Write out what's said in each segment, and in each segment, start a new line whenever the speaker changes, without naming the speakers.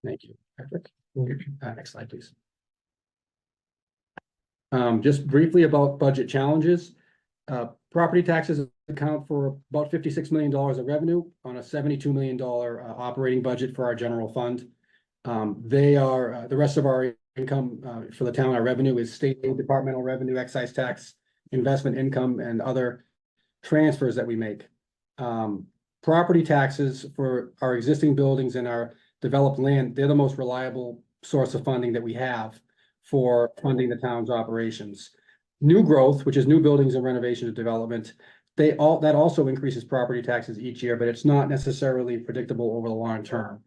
Thank you, Patrick. Next slide, please. Just briefly about budget challenges. Property taxes account for about $56 million of revenue on a $72 million operating budget for our general fund. They are the rest of our income for the town. Our revenue is state aid, departmental revenue, excise tax, investment income, and other transfers that we make. Property taxes for our existing buildings and our developed land, they're the most reliable source of funding that we have for funding the town's operations. New growth, which is new buildings and renovation and development, that also increases property taxes each year, but it's not necessarily predictable over the long term.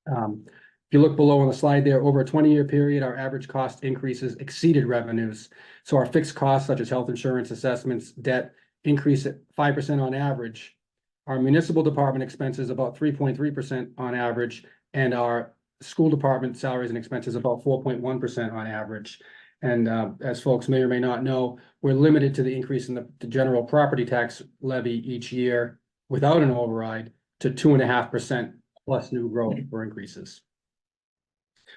If you look below on the slide there, over a 20-year period, our average cost increases exceeded revenues. So our fixed costs, such as health insurance, assessments, debt, increase at 5% on average. Our municipal department expenses about 3.3% on average, and our school department salaries and expenses about 4.1% on average. And as folks may or may not know, we're limited to the increase in the general property tax levy each year without an override to 2.5% plus new growth for increases.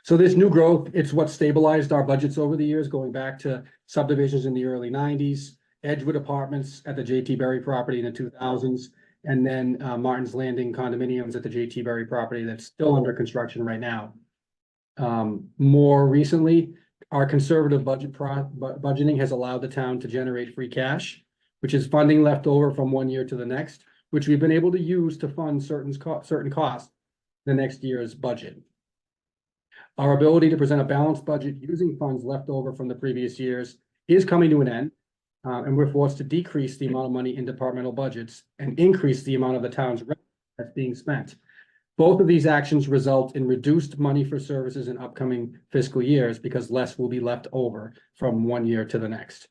So this new growth, it's what stabilized our budgets over the years, going back to subdivisions in the early 90s, Edgewood Apartments at the J.T. Berry property in the 2000s, and then Martin's Landing condominiums at the J.T. Berry property that's still under construction right now. More recently, our conservative budgeting has allowed the town to generate free cash, which is funding left over from one year to the next, which we've been able to use to fund certain costs the next year's budget. Our ability to present a balanced budget using funds left over from the previous years is coming to an end, and we're forced to decrease the amount of money in departmental budgets and increase the amount of the town's revenue that's being spent. Both of these actions result in reduced money for services in upcoming fiscal years because less will be left over from one year to the next.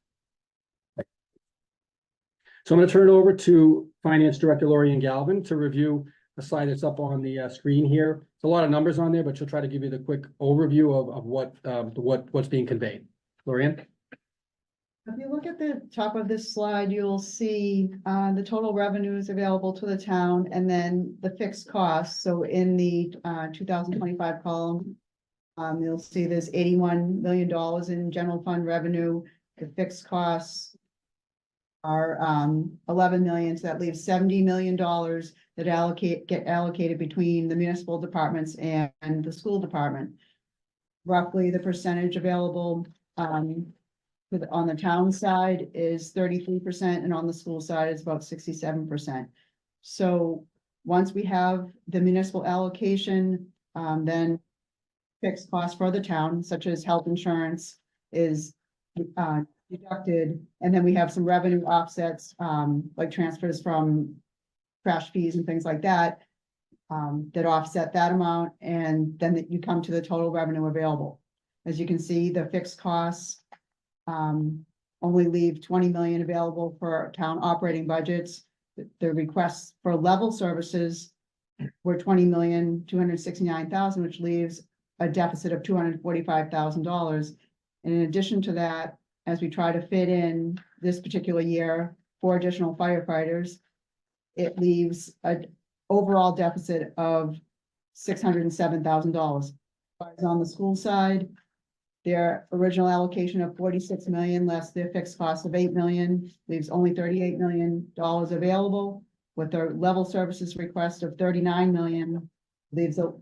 So I'm going to turn it over to Finance Director Laurianne Galvin to review a slide that's up on the screen here. There's a lot of numbers on there, but she'll try to give you the quick overview of what's being conveyed. Laurianne?
If you look at the top of this slide, you'll see the total revenues available to the town and then the fixed costs. So in the 2025 column, you'll see there's $81 million in general fund revenue. The fixed costs are 11 million, so that leaves $70 million that get allocated between the municipal departments and the school department. Roughly the percentage available on the town side is 33%, and on the school side is about 67%. So once we have the municipal allocation, then fixed costs for the town, such as health insurance, is deducted, and then we have some revenue offsets, like transfers from crash fees and things like that, that offset that amount, and then you come to the total revenue available. As you can see, the fixed costs only leave 20 million available for town operating budgets. The requests for level services were 20,269,000, which leaves a deficit of $245,000. And in addition to that, as we try to fit in this particular year 4 additional firefighters, it leaves an overall deficit of $607,000. On the school side, their original allocation of 46 million less their fixed cost of 8 million leaves only $38 million available, with their level services request of 39 million leaves a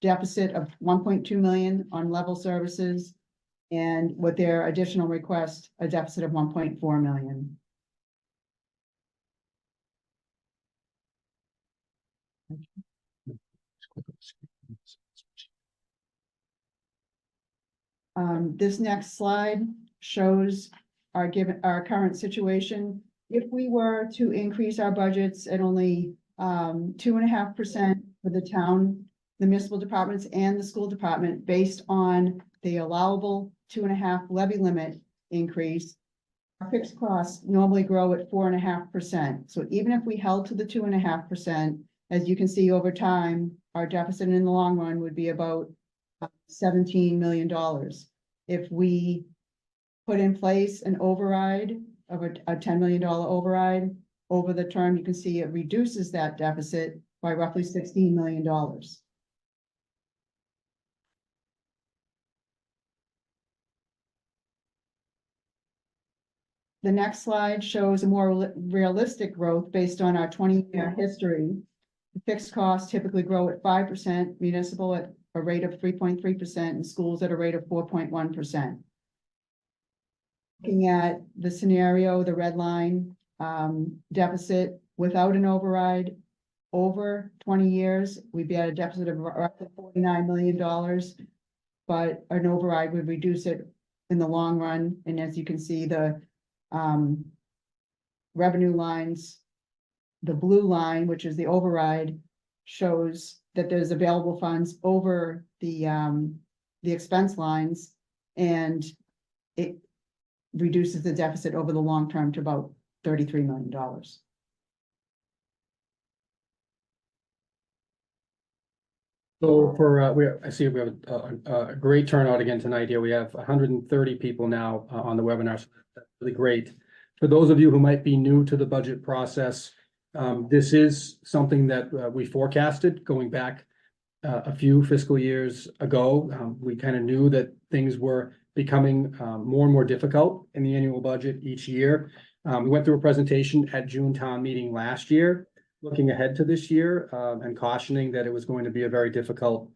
deficit of 1.2 million on level services, and with their additional request, a deficit of 1.4 million. This next slide shows our current situation. If we were to increase our budgets at only 2.5% for the town, the municipal departments and the school department, based on the allowable 2.5 levy limit increase, our fixed costs normally grow at 4.5%. So even if we held to the 2.5%, as you can see over time, our deficit in the long run would be about $17 million. If we put in place an override of a $10 million override over the term, you can see it reduces that deficit by roughly $16 million. The next slide shows a more realistic growth based on our 20-year history. The fixed costs typically grow at 5%, municipal at a rate of 3.3%, and schools at a rate of 4.1%. Looking at the scenario, the red line, deficit without an override over 20 years, we'd be at a deficit of roughly $49 million, but an override would reduce it in the long run. And as you can see, the revenue lines, the blue line, which is the override, shows that there's available funds over the expense lines, and it reduces the deficit over the long term to about $33 million.
So for, I see we have a great turnout again tonight here. We have 130 people now on the webinar. So that's really great. For those of you who might be new to the budget process, this is something that we forecasted going back a few fiscal years ago. We kind of knew that things were becoming more and more difficult in the annual budget each year. We went through a presentation at June town meeting last year, looking ahead to this year and cautioning that it was going to be a very difficult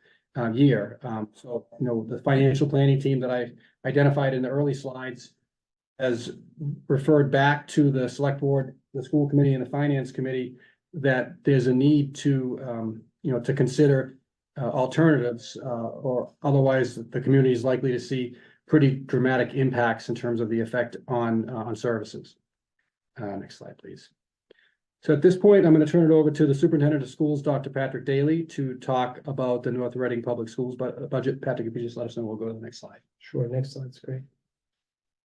year. So, you know, the financial planning team that I identified in the early slides has referred back to the select board, the school committee, and the finance committee that there's a need to, you know, to consider alternatives, or otherwise the community is likely to see pretty dramatic impacts in terms of the effect on services. Next slide, please. So at this point, I'm going to turn it over to the superintendent of schools, Dr. Patrick Daly, to talk about the North Reading Public Schools budget. Patrick, if you just let us know, we'll go to the next slide.
Sure, next slide's great.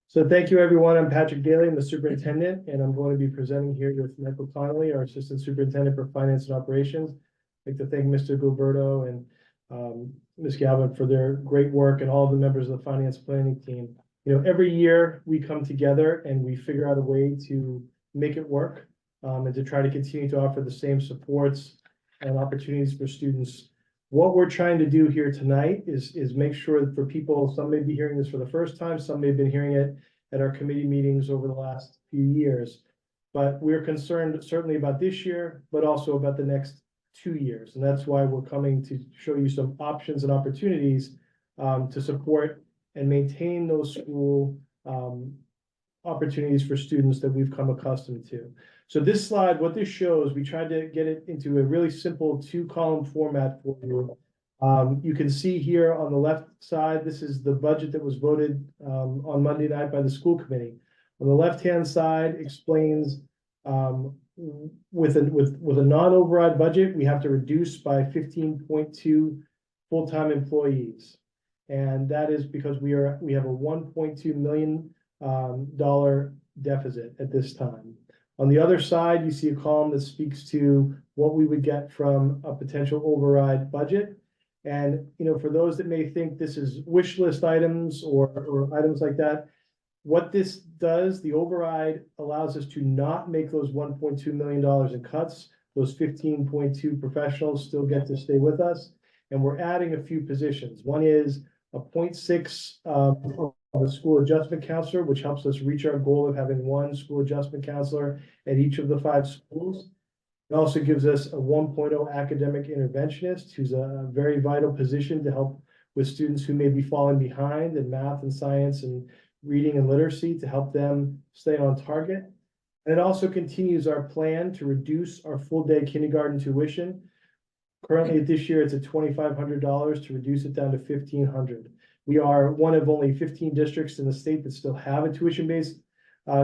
So thank you, everyone. I'm Patrick Daly, I'm the superintendent, and I'm going to be presenting here with Michael Connelly, our assistant superintendent for finance and operations. I'd like to thank Mr. Gilleberto and Ms. Galvin for their great work, and all of the members of the finance planning team. You know, every year we come together and we figure out a way to make it work, and to try to continue to offer the same supports and opportunities for students. What we're trying to do here tonight is make sure that for people, some may be hearing this for the first time, some may have been hearing it at our committee meetings over the last few years, but we're concerned certainly about this year, but also about the next 2 years. And that's why we're coming to show you some options and opportunities to support and maintain those school opportunities for students that we've come accustomed to. So this slide, what this shows, we tried to get it into a really simple 2-column format for you. You can see here on the left side, this is the budget that was voted on Monday night by the school committee. On the left-hand side explains with a non-override budget, we have to reduce by 15.2 full-time employees. And that is because we have a $1.2 million deficit at this time. On the other side, you see a column that speaks to what we would get from a potential override budget. And, you know, for those that may think this is wish list items or items like that, what this does, the override allows us to not make those $1.2 million in cuts. Those 15.2 professionals still get to stay with us. And we're adding a few positions. One is a 0.6 of a school adjustment counselor, which helps us reach our goal of having 1 school adjustment counselor at each of the 5 schools. It also gives us a 1.0 academic interventionist, who's a very vital position to help with students who may be falling behind in math and science and reading and literacy, to help them stay on target. And it also continues our plan to reduce our full day kindergarten tuition. Currently this year, it's at $2,500 to reduce it down to $1,500. We are one of only 15 districts in the state that still have a tuition-based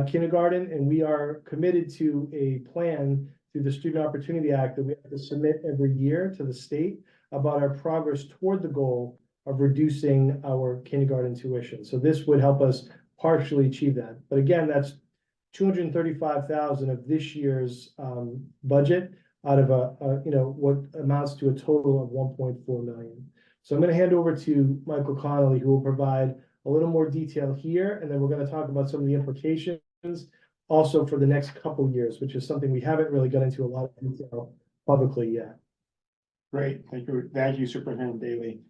kindergarten, and we are committed to a plan through the Student Opportunity Act that we have to submit every year to the state about our progress toward the goal of reducing our kindergarten tuition. So this would help us partially achieve that. But again, that's $235,000 of this year's budget out of what amounts to a total of $1.4 million. So I'm going to hand over to Michael Connelly, who will provide a little more detail here, and then we're going to talk about some of the implications also for the next couple of years, which is something we haven't really got into a lot of detail publicly yet.
Great, thank you Superintendent Daly.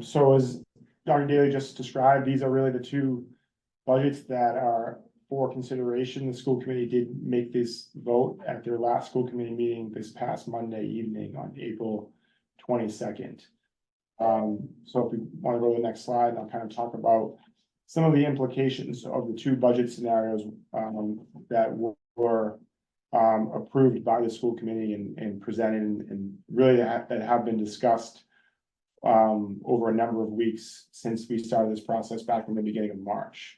So as Dr. Daly just described, these are really the two budgets that are for consideration. The school committee did make this vote at their last school committee meeting this past Monday evening on April 22nd. So if we want to go to the next slide, I'll kind of talk about some of the implications of the two budget scenarios that were approved by the school committee and presented and really that have been discussed over a number of weeks since we started this process back in the beginning of March.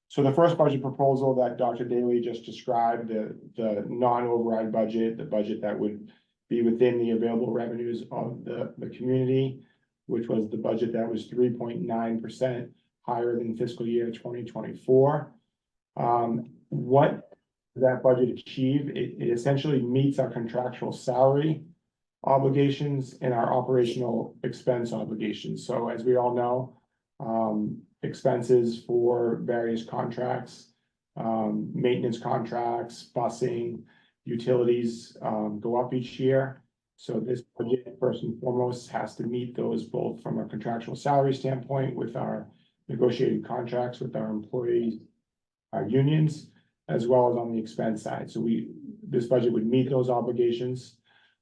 So the first budget proposal that Dr. Daly just described, the non-override budget, the budget that would be within the available revenues of the community, which was the budget that was 3.9% higher than fiscal year 2024. What that budget achieve? It essentially meets our contractual salary obligations and our operational expense obligations. So as we all know, expenses for various contracts, maintenance contracts, busing, utilities go up each year. So this budget, first and foremost, has to meet those both from a contractual salary standpoint with our negotiated contracts with our employees, our unions, as well as on the expense side. So this budget would meet those obligations.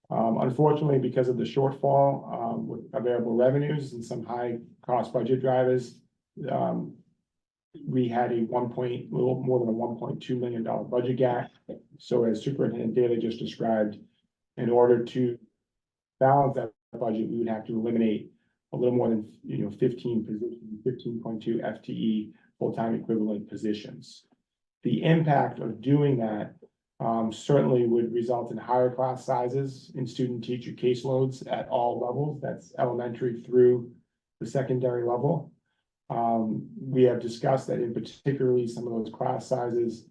Unfortunately, because of the shortfall with available revenues and some high cost budget drivers, we had a little more than a $1.2 million budget gap. So as Superintendent Daly just described, in order to balance that budget, we would have to eliminate a little more than 15 positions, 15.2 FTE full-time equivalent positions. The impact of doing that certainly would result in higher class sizes in student teacher caseloads at all levels. That's elementary through the secondary level. We have discussed that in particularly some of those class sizes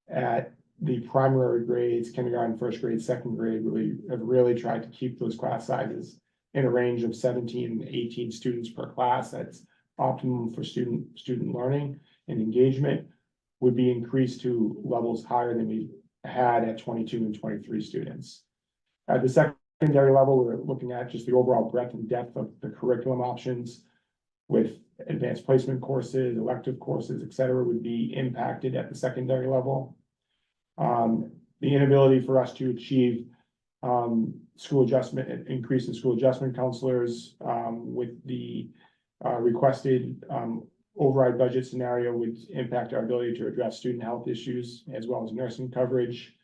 at the primary grades, kindergarten, first grade, second grade, really tried to keep those class sizes in a range of 17 and 18 students per class. That's optimum for student learning and engagement. Would be increased to levels higher than we had at 22 and 23 students. At the secondary level, we're looking at just the overall breadth and depth of the curriculum options with advanced placement courses, elective courses, et cetera, would be impacted at the secondary level. The inability for us to achieve school adjustment, increase in school adjustment counselors with the requested override budget scenario would impact our ability to address student health issues as well as nursing coverage.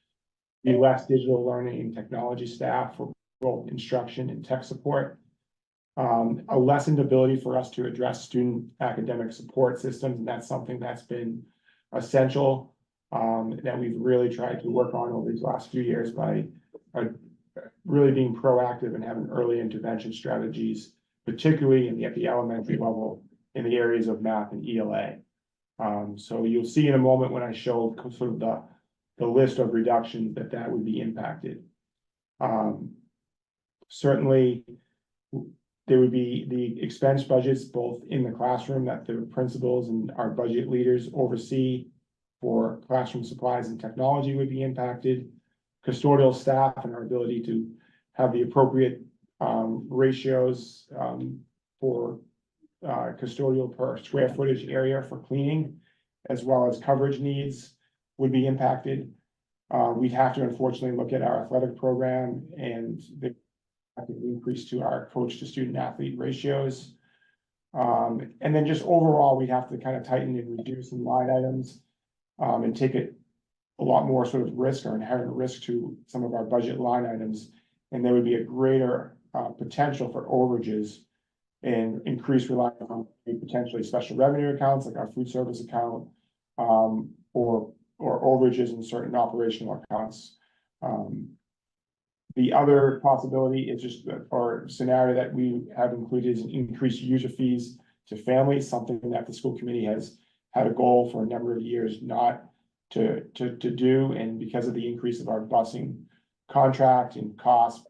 The less digital learning and technology staff for both instruction and tech support. A lessened ability for us to address student academic support systems, and that's something that's been essential that we've really tried to work on over these last few years by really being proactive and having early intervention strategies, particularly at the elementary level in the areas of math and ELA. So you'll see in a moment when I show sort of the list of reductions that would be impacted. Certainly, there would be the expense budgets both in the classroom that the principals and our budget leaders oversee for classroom supplies and technology would be impacted. Custodial staff and our ability to have the appropriate ratios for custodial per square footage area for cleaning, as well as coverage needs would be impacted. We'd have to unfortunately look at our athletic program and the increase to our coach to student athlete ratios. And then just overall, we'd have to kind of tighten and reduce some line items and take it a lot more sort of risk or inherent risk to some of our budget line items. And there would be a greater potential for overages and increased reliance on potentially special revenue accounts like our food service account or overages in certain operational accounts. The other possibility is just or scenario that we have included is increased user fees to families, something that the school committee has had a goal for a number of years not to do. And because of the increase of our busing contract and costs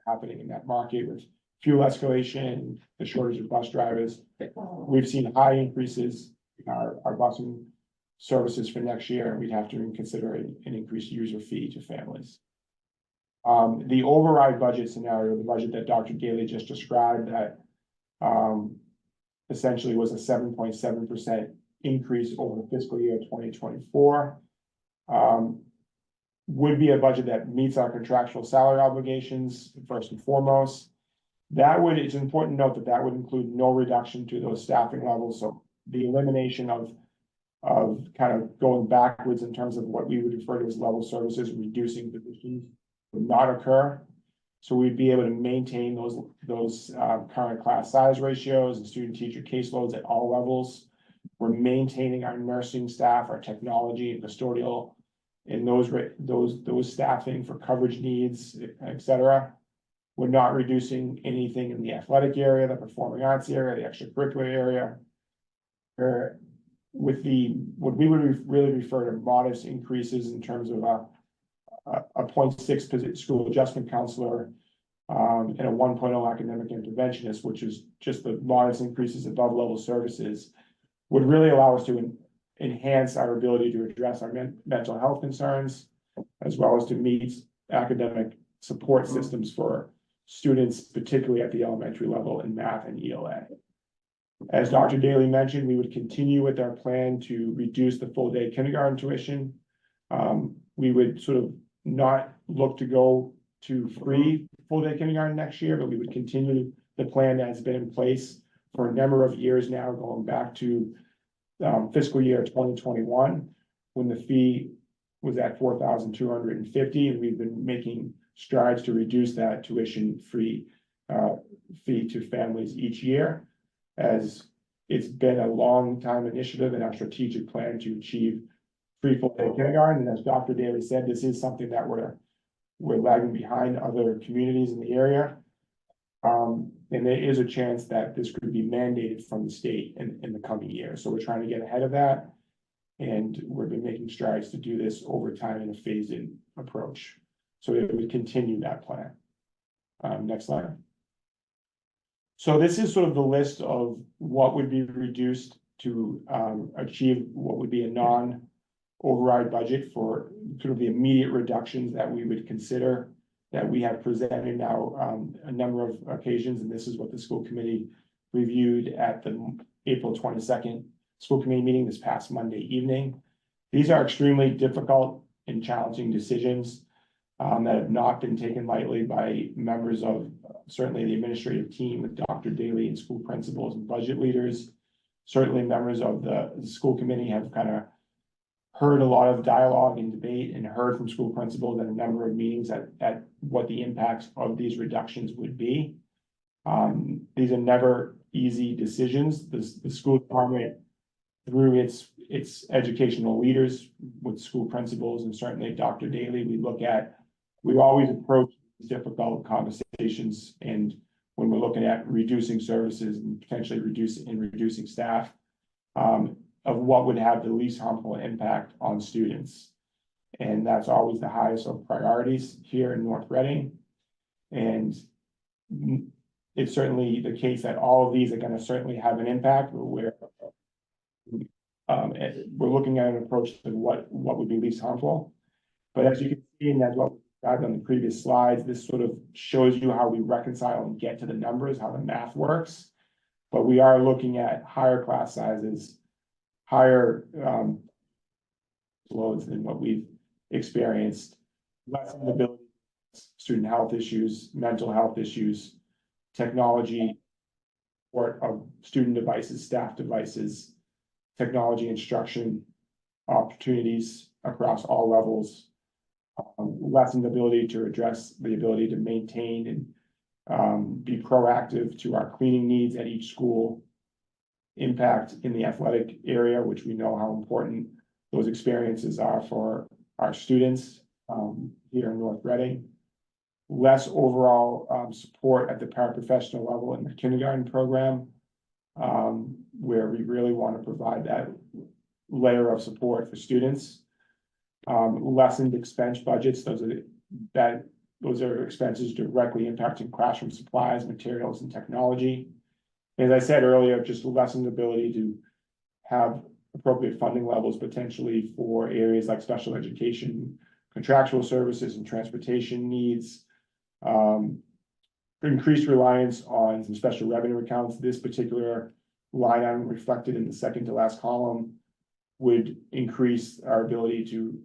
happening in that market with fuel escalation, the shortage of bus drivers, we've seen high increases in our busing services for next year, and we'd have to consider an increased user fee to families. The override budget scenario, the budget that Dr. Daly just described, that essentially was a 7.7% increase over the fiscal year 2024. Would be a budget that meets our contractual salary obligations, first and foremost. It's important to note that that would include no reduction to those staffing levels, so the elimination of kind of going backwards in terms of what we would refer to as level services, reducing positions would not occur. So we'd be able to maintain those current class size ratios and student teacher caseloads at all levels. We're maintaining our nursing staff, our technology and custodial, and those staffing for coverage needs, et cetera. We're not reducing anything in the athletic area, the performing arts area, the extracurricular area. With what we would really refer to modest increases in terms of a 0.6 school adjustment counselor, and a 1.0 academic interventionist, which is just the modest increases above level services, would really allow us to enhance our ability to address our mental health concerns, as well as to meet academic support systems for students, particularly at the elementary level in math and ELA. As Dr. Daly mentioned, we would continue with our plan to reduce the full day kindergarten tuition. We would sort of not look to go to free full day kindergarten next year, but we would continue the plan that's been in place for a number of years now, going back to fiscal year 2021, when the fee was at $4,250, and we've been making strides to reduce that tuition free fee to families each year, as it's been a long time initiative in our strategic plan to achieve free full day kindergarten. And as Dr. Daly said, this is something that we're lagging behind other communities in the area. And there is a chance that this could be mandated from the state in the coming year. So we're trying to get ahead of that. And we've been making strides to do this over time in a phased-in approach. So it would continue that plan. Next slide. So this is sort of the list of what would be reduced to achieve what would be a non-override budget for sort of the immediate reductions that we would consider, that we have presented now a number of occasions, and this is what the school committee reviewed at the April 22nd school committee meeting this past Monday evening. These are extremely difficult and challenging decisions that have not been taken lightly by members of certainly the administrative team with Dr. Daly and school principals and budget leaders. Certainly members of the school committee have kind of heard a lot of dialogue and debate and heard from school principals at a number of meetings at what the impacts of these reductions would be. These are never easy decisions. The school department, through its educational leaders with school principals and certainly Dr. Daly, we always approach difficult conversations, and when we're looking at reducing services and potentially reducing staff, of what would have the least harmful impact on students. And that's always the highest of priorities here in North Reading. And it's certainly the case that all of these are going to certainly have an impact, but we're looking at an approach to what would be least harmful. But as you can see, and that's what we described on the previous slides, this sort of shows you how we reconcile and get to the numbers, how the math works. But we are looking at higher class sizes, higher loads than what we've experienced, less ability, student health issues, mental health issues, technology, support of student devices, staff devices, technology instruction opportunities across all levels, lessened ability to address the ability to maintain and be proactive to our cleaning needs at each school, impact in the athletic area, which we know how important those experiences are for our students here in North Reading, less overall support at the paraprofessional level in the kindergarten program, where we really want to provide that layer of support for students, lessened expense budgets. Those are expenses directly impacting classroom supplies, materials, and technology. As I said earlier, just lessened ability to have appropriate funding levels potentially for areas like special education, contractual services and transportation needs. Increased reliance on some special revenue accounts. This particular line item reflected in the second to last column would increase our ability to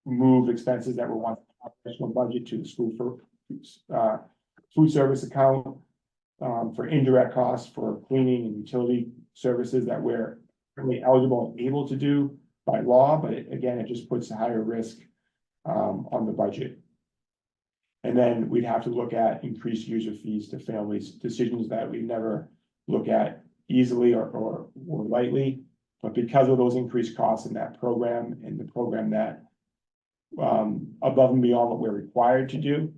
move expenses that were once operational budget to the school for food service account, for indirect costs for cleaning and utility services that we're really eligible and able to do by law, but again, it just puts a higher risk on the budget. And then we'd have to look at increased user fees to families, decisions that we never look at easily or lightly. But because of those increased costs in that program and the program that above and beyond what we're required to do.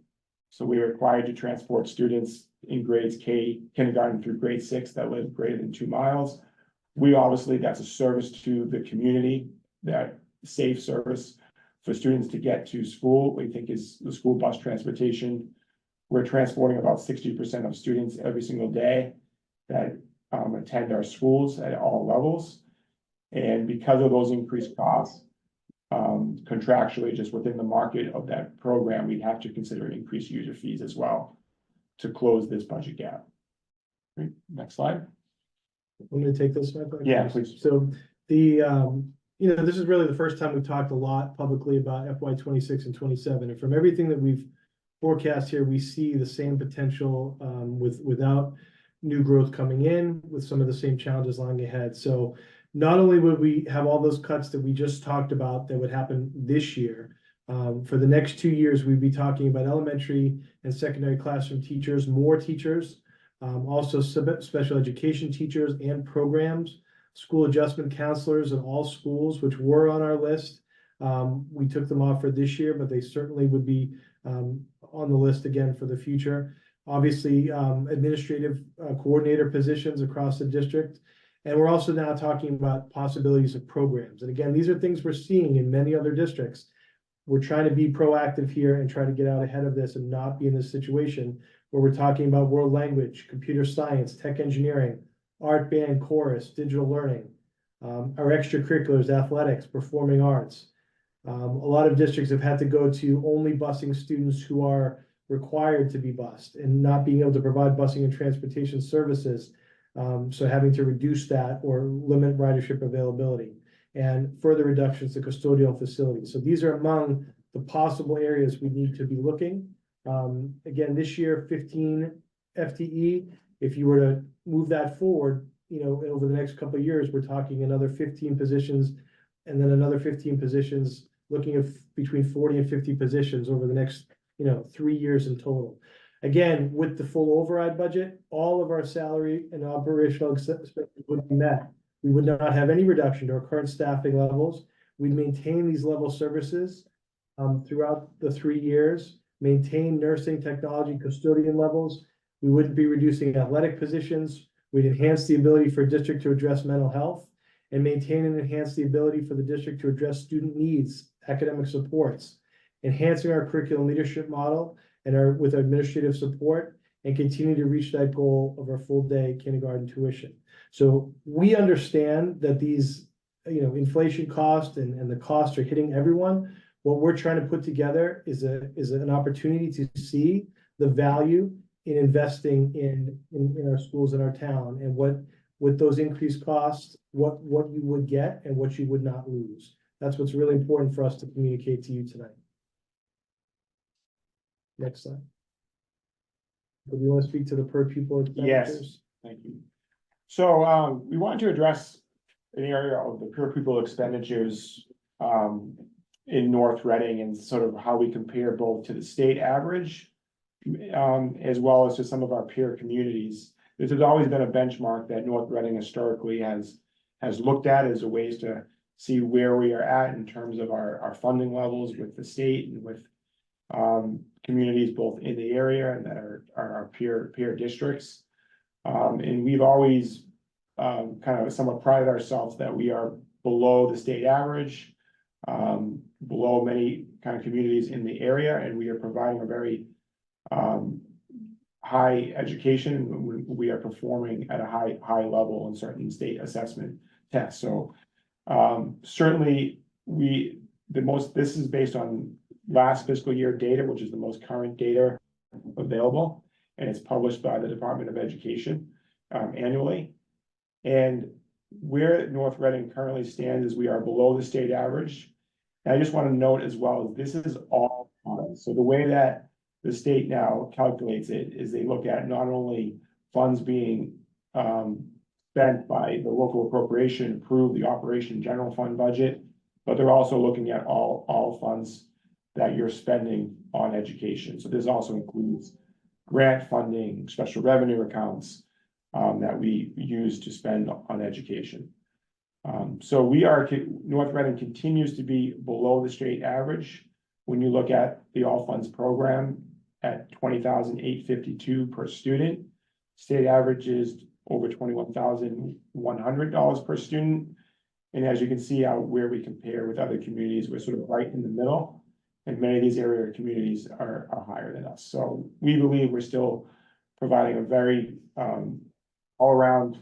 So we're required to transport students in grades kindergarten through grade 6 that live greater than 2 miles. We obviously, that's a service to the community, that safe service for students to get to school. We think is the school bus transportation. We're transporting about 60% of students every single day that attend our schools at all levels. And because of those increased costs, contractually, just within the market of that program, we'd have to consider increased user fees as well to close this budget gap. Great. Next slide.
I'm gonna take this. Michael?
Yeah, please.
So the, this is really the first time we've talked a lot publicly about FY 26 and 27. And from everything that we've forecast here, we see the same potential without new growth coming in, with some of the same challenges lying ahead. So not only would we have all those cuts that we just talked about that would happen this year, for the next 2 years, we'd be talking about elementary and secondary classroom teachers, more teachers, also special education teachers and programs, school adjustment counselors in all schools, which were on our list. We took them off for this year, but they certainly would be on the list again for the future. Obviously, administrative coordinator positions across the district. And we're also now talking about possibilities of programs. And again, these are things we're seeing in many other districts. We're trying to be proactive here and try to get out ahead of this and not be in this situation where we're talking about world language, computer science, tech engineering, art, band, chorus, digital learning, our extracurriculars, athletics, performing arts. A lot of districts have had to go to only busing students who are required to be bused and not being able to provide busing and transportation services. So having to reduce that or limit ridership availability, and further reductions to custodial facilities. So these are among the possible areas we need to be looking. Again, this year, 15 FTE. If you were to move that forward, over the next couple of years, we're talking another 15 positions and then another 15 positions, looking at between 40 and 50 positions over the next, 3 years in total. Again, with the full override budget, all of our salary and operational expenses would be met. We would not have any reduction to our current staffing levels. We'd maintain these level services throughout the 3 years, maintain nursing, technology, custodian levels. We wouldn't be reducing athletic positions. We'd enhance the ability for district to address mental health and maintain and enhance the ability for the district to address student needs, academic supports, enhancing our curriculum leadership model and with administrative support, and continue to reach that goal of our full day kindergarten tuition. So we understand that these, inflation costs and the costs are hitting everyone. What we're trying to put together is an opportunity to see the value in investing in our schools in our town, and what with those increased costs, what you would get and what you would not lose. That's what's really important for us to communicate to you tonight. Next slide. Do you want to speak to the per pupil expenditures?
Thank you. So we wanted to address an area of the per pupil expenditures in North Reading, and sort of how we compare both to the state average as well as to some of our peer communities. This has always been a benchmark that North Reading historically has looked at as a ways to see where we are at in terms of our funding levels with the state and with communities both in the area and that are our peer districts. And we've always kind of somewhat prided ourselves that we are below the state average, below many kind of communities in the area, and we are providing a very high education. We are performing at a high level in certain state assessment tests. So certainly we this is based on last fiscal year data, which is the most current data available, and it's published by the Department of Education annually. And where North Reading currently stands is we are below the state average. And I just want to note as well, this is all funds. So the way that the state now calculates it is they look at not only funds being spent by the local appropriation, improve the operation general fund budget, but they're also looking at all funds that you're spending on education. So this also includes grant funding, special revenue accounts that we use to spend on education. So North Reading continues to be below the state average. When you look at the all funds program at $20,852 per student, state average is over $21,100 per student. And as you can see where we compare with other communities, we're sort of right in the middle. And many of these area communities are higher than us. So we believe we're still providing a very all-around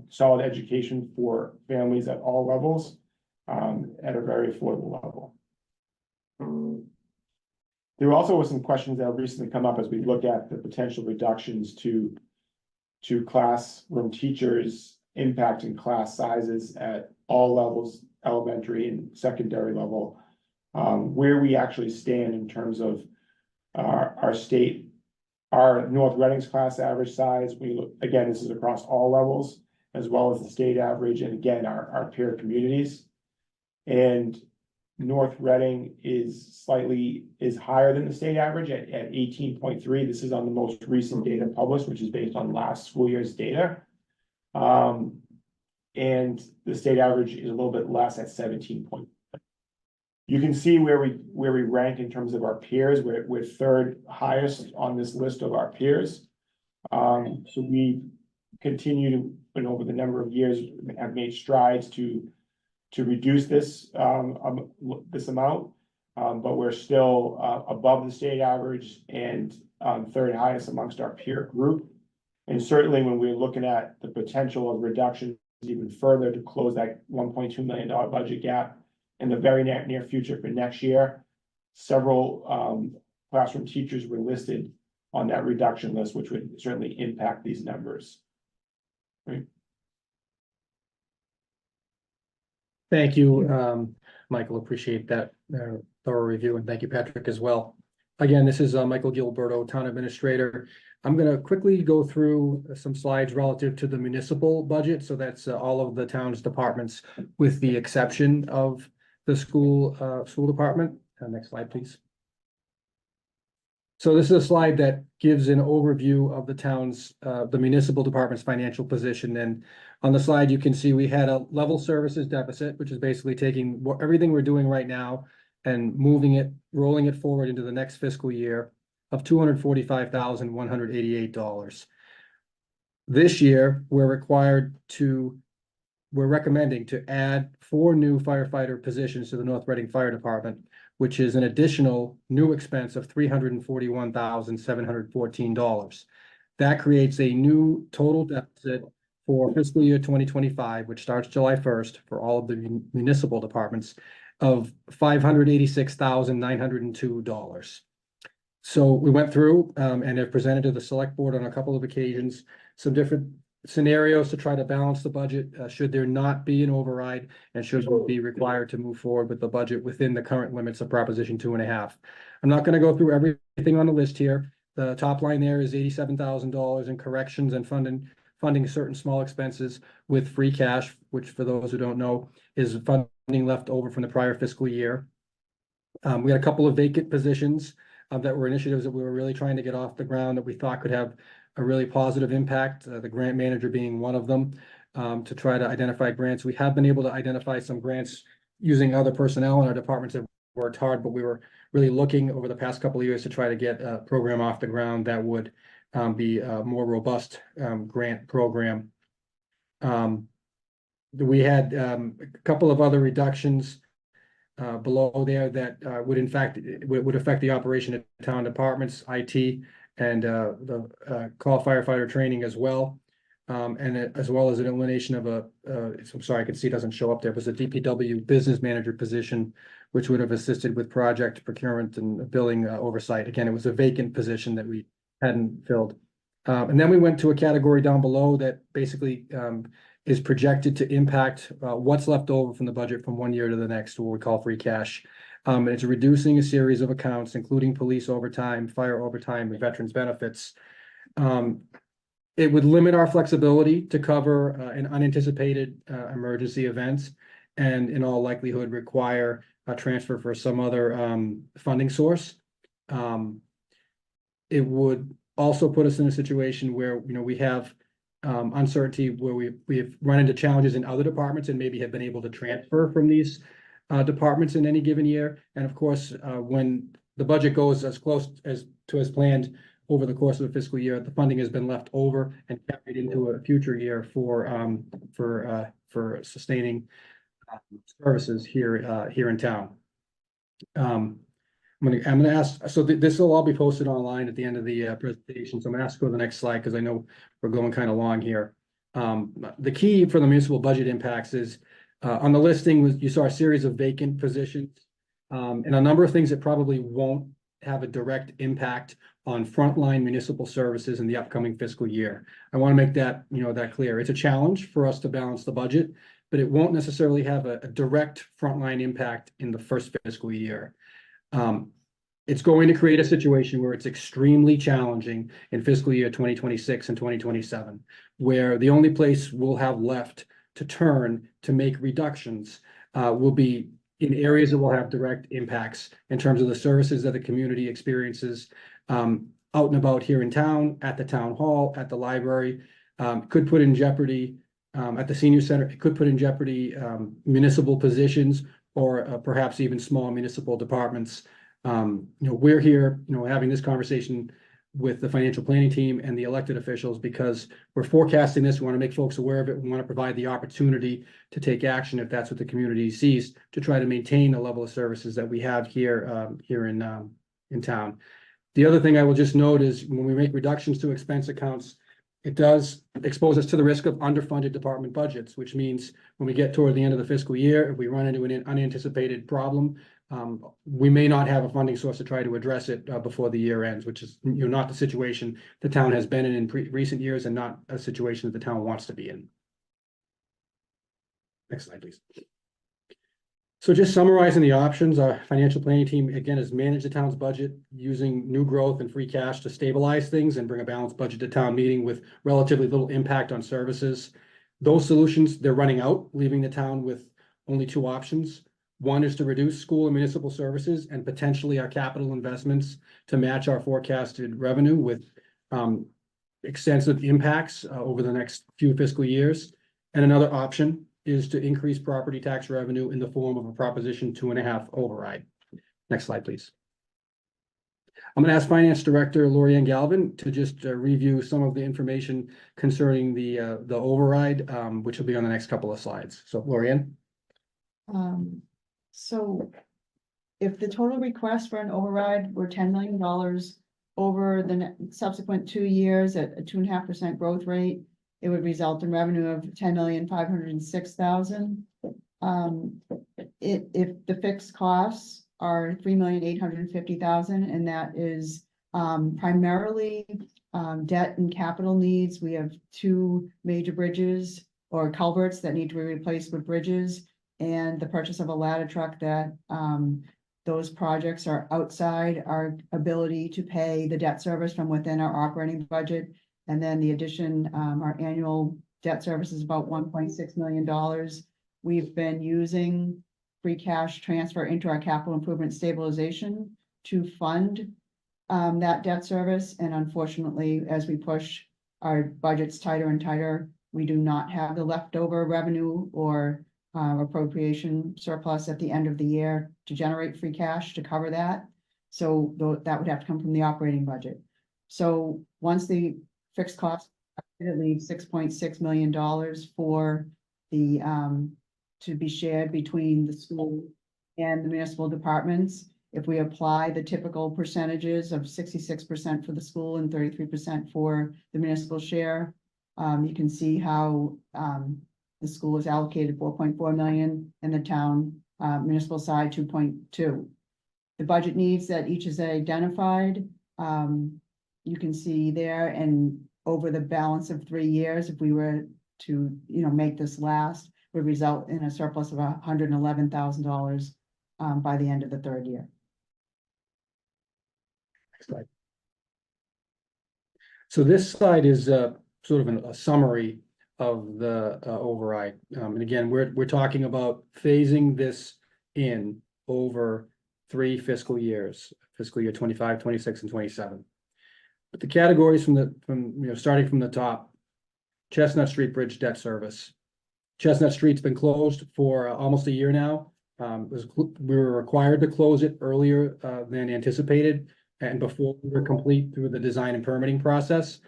solid education for families at all levels at a very affordable level. There also were some questions that have recently come up as we look at the potential reductions to classroom teachers impacting class sizes at all levels, elementary and secondary level. Where we actually stand in terms of our North Reading's class average size. We look, again, this is across all levels, as well as the state average, and again, our peer communities. And North Reading is higher than the state average at 18.3. This is on the most recent data published, which is based on last school year's data. And the state average is a little bit less at 17. You can see where we rank in terms of our peers. We're third highest on this list of our peers. So we continue to, over the number of years, have made strides to reduce this amount, but we're still above the state average and third highest amongst our peer group. And certainly when we're looking at the potential of reductions even further to close that $1.2 million budget gap in the very near future for next year, several classroom teachers were listed on that reduction list, which would certainly impact these numbers. Right.
Thank you, Michael. Appreciate that thorough review, and thank you, Patrick, as well. Again, this is Michael Gilleberto, Town Administrator. I'm going to quickly go through some slides relative to the municipal budget. So that's all of the town's departments, with the exception of the school department. Next slide, please. So this is a slide that gives an overview of the town's, the municipal department's financial position. And on the slide, you can see we had a level services deficit, which is basically taking everything we're doing right now and rolling it forward into the next fiscal year of $245,188. This year, we're recommending to add 4 new firefighter positions to the North Reading Fire Department, which is an additional new expense of $341,714. That creates a new total deficit for fiscal year 2025, which starts July 1st for all of the municipal departments, of $586,902. So we went through and have presented to the select board on a couple of occasions some different scenarios to try to balance the budget should there not be an override, and should we be required to move forward with the budget within the current limits of Proposition 2.5. I'm not going to go through everything on the list here. The top line there is $87,000 in corrections and funding certain small expenses with free cash, which, for those who don't know, is funding left over from the prior fiscal year. We had a couple of vacant positions that were initiatives that we were really trying to get off the ground that we thought could have a really positive impact, the grant manager being one of them, to try to identify grants. We have been able to identify some grants using other personnel in our departments that worked hard, but we were really looking over the past couple of years to try to get a program off the ground that would be a more robust grant program. We had a couple of other reductions below there that would affect the operation of town departments, IT, and the call firefighter training as well. as well as an elimination of I'm sorry, I can see it doesn't show up there, but it's a DPW business manager position, which would have assisted with project procurement and billing oversight. Again, it was a vacant position that we hadn't filled. And then we went to a category down below that basically is projected to impact what's left over from the budget from one year to the next, what we call free cash. And it's reducing a series of accounts, including police overtime, fire overtime, and veterans benefits. It would limit our flexibility to cover an unanticipated emergency events, and in all likelihood require a transfer for some other funding source. It would also put us in a situation where, we have uncertainty, where we've run into challenges in other departments and maybe have been able to transfer from these departments in any given year. And of course, when the budget goes as close as planned over the course of the fiscal year, the funding has been left over and carried into a future year for sustaining services here in town. I'm gonna ask, so this will all be posted online at the end of the presentation. So I'm gonna ask to go to the next slide because I know we're going kind of long here. The key for the municipal budget impacts is on the listing, you saw a series of vacant positions and a number of things that probably won't have a direct impact on frontline municipal services in the upcoming fiscal year. I want to make that, that clear. It's a challenge for us to balance the budget, but it won't necessarily have a direct frontline impact in the first fiscal year. It's going to create a situation where it's extremely challenging in fiscal year 2026 and 2027, where the only place we'll have left to turn to make reductions will be in areas that will have direct impacts in terms of the services that the community experiences out and about here in town, at the town hall, at the library, could put in jeopardy at the senior center. It could put in jeopardy municipal positions or perhaps even small municipal departments. We're here, having this conversation with the financial planning team and the elected officials because we're forecasting this. We want to make folks aware of it. We want to provide the opportunity to take action if that's what the community sees, to try to maintain the level of services that we have here in town. The other thing I will just note is when we make reductions to expense accounts, it does expose us to the risk of underfunded department budgets, which means when we get toward the end of the fiscal year, if we run into an unanticipated problem, we may not have a funding source to try to address it before the year ends, which is not the situation the town has been in recent years and not a situation that the town wants to be in. Next slide, please. So just summarizing the options, our financial planning team, again, has managed the town's budget using new growth and free cash to stabilize things and bring a balanced budget to town meeting with relatively little impact on services. Those solutions, they're running out, leaving the town with only two options. One is to reduce school and municipal services and potentially our capital investments to match our forecasted revenue with extensive impacts over the next few fiscal years. And another option is to increase property tax revenue in the form of a Proposition 2.5 override. Next slide, please. I'm going to ask Finance Director Laurianne Galvin to just review some of the information concerning the override, which will be on the next couple of slides. So, Laurianne.
So if the total request for an override were $10 million over the subsequent 2 years at a 2.5% growth rate, it would result in revenue of $10,506,000. If the fixed costs are $3,850,000, and that is primarily debt and capital needs. We have 2 major bridges or culverts that need to be replaced with bridges, and the purchase of a ladder truck that those projects are outside our ability to pay the debt service from within our operating budget. And then the addition, our annual debt service is about $1.6 million. We've been using free cash transfer into our capital improvement stabilization to fund that debt service. And unfortunately, as we push our budgets tighter and tighter, we do not have the leftover revenue or appropriation surplus at the end of the year to generate free cash to cover that. So that would have to come from the operating budget. So once the fixed cost, it leaves $6.6 million for the to be shared between the school and the municipal departments. If we apply the typical percentages of 66% for the school and 33% for the municipal share, You can see how, the school is allocated 4.4 million and the town, municipal side 2.2. The budget needs that each is identified, you can see there, and over the balance of 3 years, if we were to, make this last, would result in a surplus of $111,000 by the end of the 3rd year.
Next slide. So this slide is sort of a summary of the override. And again, we're talking about phasing this in over 3 fiscal years, fiscal year 25, 26, and 27. But the categories starting from the top, Chestnut Street Bridge debt service. Chestnut Street's been closed for almost a year now. We were required to close it earlier than anticipated and before we were complete through the design and permitting process.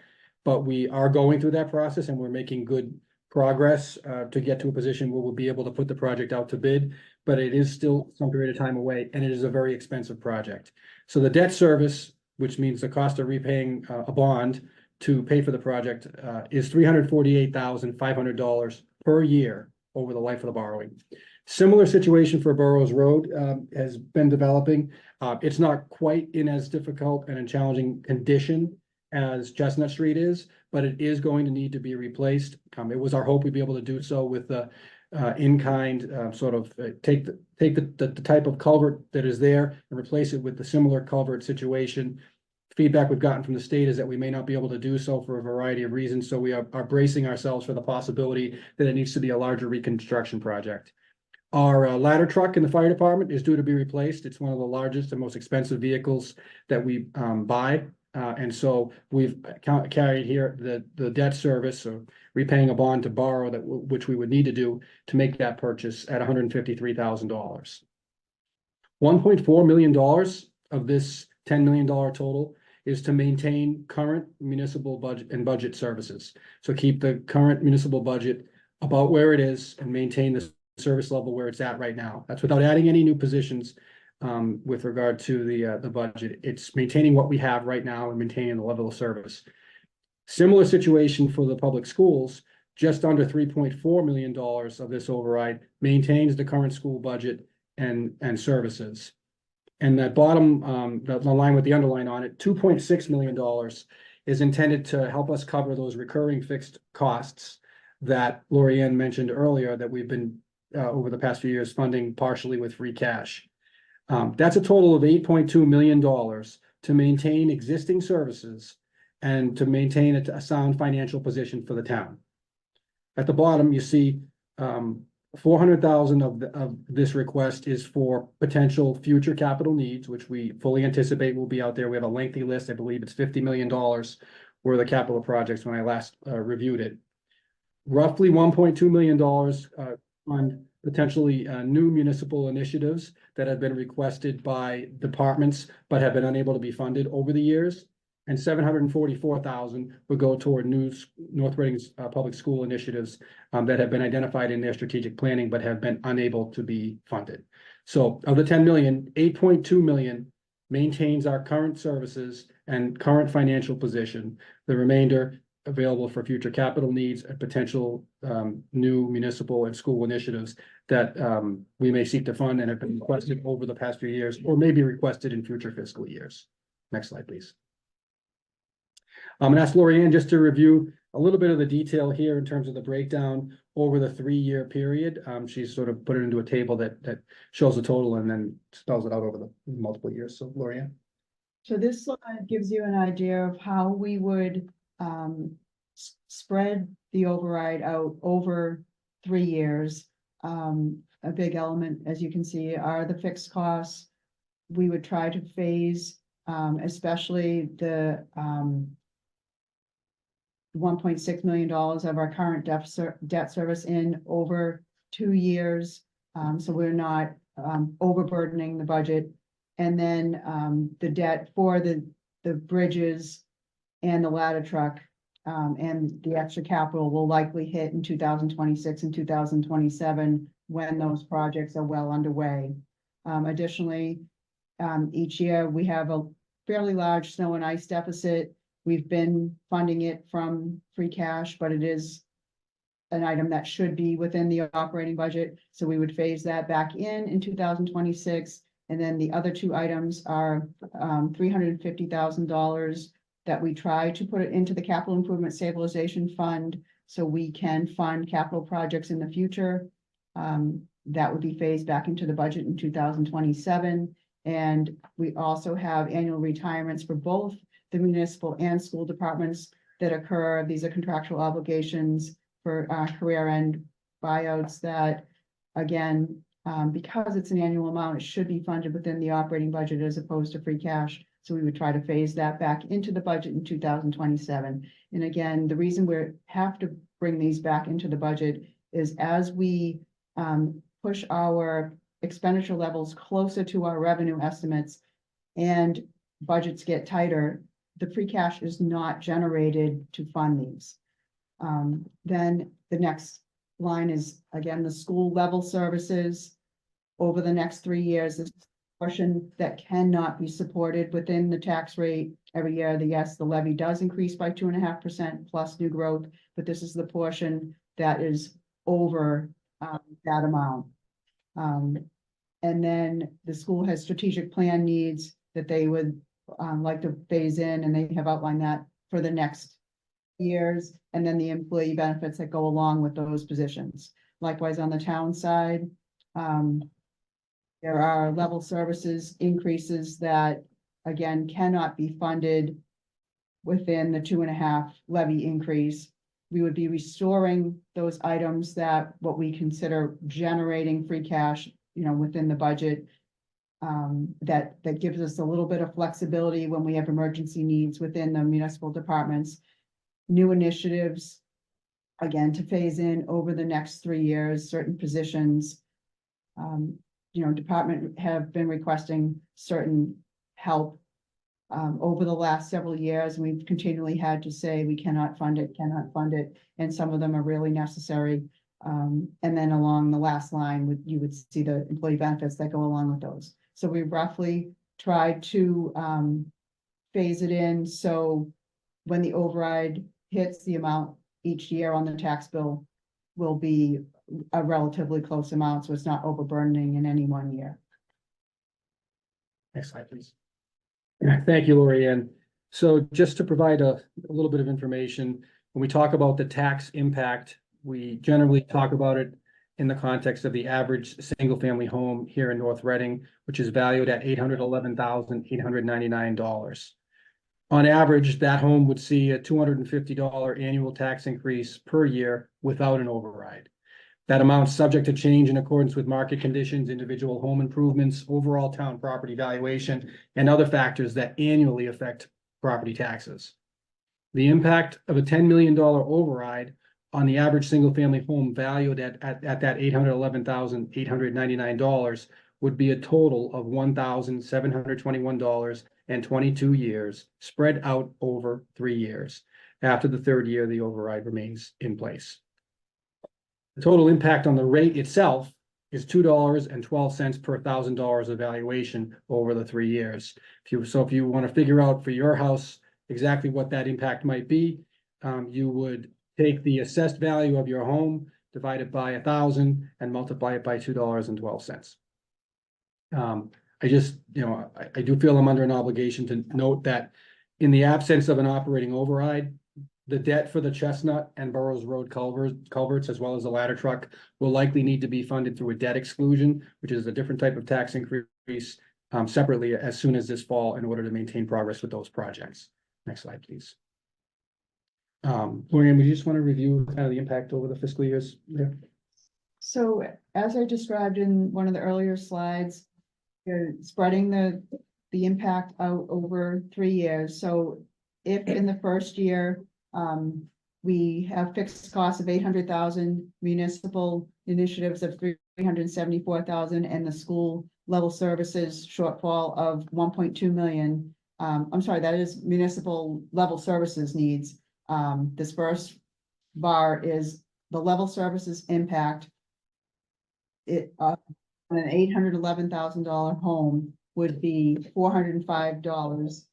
But we are going through that process and we're making good progress to get to a position where we'll be able to put the project out to bid. But it is still some period of time away and it is a very expensive project. So the debt service, which means the cost of repaying a bond to pay for the project, is $348,500 per year over the life of the borrowing. Similar situation for Burroughs Road has been developing. It's not quite in as difficult and a challenging condition as Chestnut Street is, but it is going to need to be replaced. It was our hope we'd be able to do so with the in-kind take the type of culvert that is there and replace it with the similar culvert situation. Feedback we've gotten from the state is that we may not be able to do so for a variety of reasons. So we are bracing ourselves for the possibility that it needs to be a larger reconstruction project. Our ladder truck in the fire department is due to be replaced. It's one of the largest and most expensive vehicles that we buy. And so we've carried here the debt service or repaying a bond to borrow which we would need to do to make that purchase at $153,000. $1.4 million of this $10 million total is to maintain current municipal budget and budget services. So keep the current municipal budget about where it is and maintain the service level where it's at right now. That's without adding any new positions with regard to the budget. It's maintaining what we have right now and maintaining the level of service. Similar situation for the public schools, just under $3.4 million of this override maintains the current school budget and services. And that bottom, the line with the underline on it, $2.6 million is intended to help us cover those recurring fixed costs that Laurianne mentioned earlier that we've been over the past few years funding partially with free cash. That's a total of $8.2 million to maintain existing services and to maintain a sound financial position for the town. At the bottom, you see $400,000 of this request is for potential future capital needs, which we fully anticipate will be out there. We have a lengthy list. I believe it's $50 million worth of capital projects when I last reviewed it. Roughly $1.2 million on potentially new municipal initiatives that have been requested by departments but have been unable to be funded over the years. And $744,000 would go toward new North Reading's public school initiatives that have been identified in their strategic planning but have been unable to be funded. So of the 10 million, 8.2 million maintains our current services and current financial position. The remainder available for future capital needs and potential new municipal and school initiatives that we may seek to fund and have been requested over the past few years or may be requested in future fiscal years. Next slide, please. I'm going to ask Laurianne just to review a little bit of the detail here in terms of the breakdown over the 3-year period. She's sort of put it into a table that shows the total and then spells it out over the multiple years. So Laurianne.
So this slide gives you an idea of how we would spread the override out over 3 years. A big element, as you can see, are the fixed costs. We would try to phase, especially the $1.6 million of our current debt service in over 2 years. So we're not overburdening the budget. And then the debt for the bridges and the ladder truck and the extra capital will likely hit in 2026 and 2027 when those projects are well underway. Additionally, each year we have a fairly large snow and ice deficit We've been funding it from free cash, but it is an item that should be within the operating budget, so we would phase that back in 2026. And then the other two items are $350,000 that we try to put it into the capital improvement stabilization fund so we can fund capital projects in the future. That would be phased back into the budget in 2027. And we also have annual retirements for both the municipal and school departments that occur. These are contractual obligations for career end buyouts that, again, because it's an annual amount, it should be funded within the operating budget as opposed to free cash. So we would try to phase that back into the budget in 2027. And again, the reason we have to bring these back into the budget is as we push our expenditure levels closer to our revenue estimates and budgets get tighter, the free cash is not generated to fund these. Then the next line is, again, the school level services. Over the next 3 years, this portion that cannot be supported within the tax rate every year. Yes, the levy does increase by 2.5% plus new growth, but this is the portion that is over that amount. And then the school has strategic plan needs that they would like to phase in, and they have outlined that for the next years, and then the employee benefits that go along with those positions. Likewise, on the town side, there are level services increases that, again, cannot be funded within the 2.5 levy increase. We would be restoring those items that what we consider generating free cash, within the budget. That gives us a little bit of flexibility when we have emergency needs within the municipal departments. New initiatives, again, to phase in over the next 3 years, certain positions. Department have been requesting certain help over the last several years. We've continually had to say we cannot fund it, and some of them are really necessary. And then along the last line, you would see the employee benefits that go along with those. So we roughly tried to phase it in so when the override hits, the amount each year on the tax bill will be a relatively close amount, so it's not overburdening in any one year.
Next slide, please. Thank you, Laurianne. So just to provide a little bit of information, when we talk about the tax impact, we generally talk about it in the context of the average single-family home here in North Reading, which is valued at $811,899. On average, that home would see a $250 annual tax increase per year without an override. That amount is subject to change in accordance with market conditions, individual home improvements, overall town property valuation, and other factors that annually affect property taxes. The impact of a $10 million override on the average single-family home valued at that $811,899 would be a total of $1,721 and 22 years spread out over 3 years. After the third year, the override remains in place. The total impact on the rate itself is $2.12 per $1,000 of valuation over the 3 years. If you want to figure out for your house exactly what that impact might be, you would take the assessed value of your home, divide it by 1,000, and multiply it by $2.12. I just, I do feel I'm under an obligation to note that in the absence of an operating override, the debt for the Chestnut and Burrows Road culverts, as well as the ladder truck, will likely need to be funded through a debt exclusion, which is a different type of tax increase, separately as soon as this fall in order to maintain progress with those projects. Next slide, please. Laurianne, we just want to review kind of the impact over the fiscal years there.
So as I described in one of the earlier slides, you're spreading the impact out over 3 years. So if in the first year, we have fixed costs of 800,000, municipal initiatives of 374,000, and the school level services shortfall of 1.2 million. I'm sorry, that is municipal level services needs. This first bar is the level services impact. An $811,000 home would be $405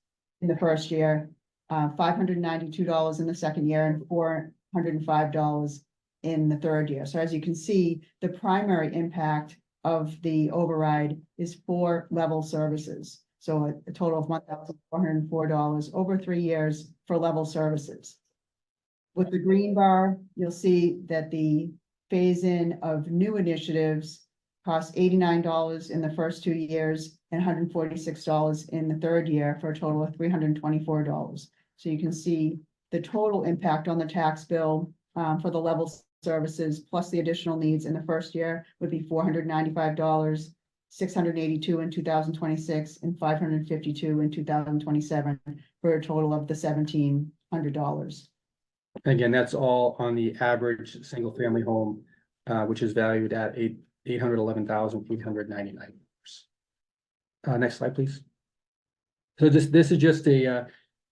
in the first year. $592 in the second year and $405 in the third year. So as you can see, the primary impact of the override is for level services. So a total of $1,404 over 3 years for level services. With the green bar, you'll see that the phase-in of new initiatives costs $89 in the first 2 years and $146 in the third year for a total of $324. So you can see the total impact on the tax bill for the level services plus the additional needs in the first year would be $495, $682 in 2026, and $552 in 2027 for a total of the $1,700.
Again, that's all on the average single-family home, which is valued at $811,899. Next slide, please. So this is just a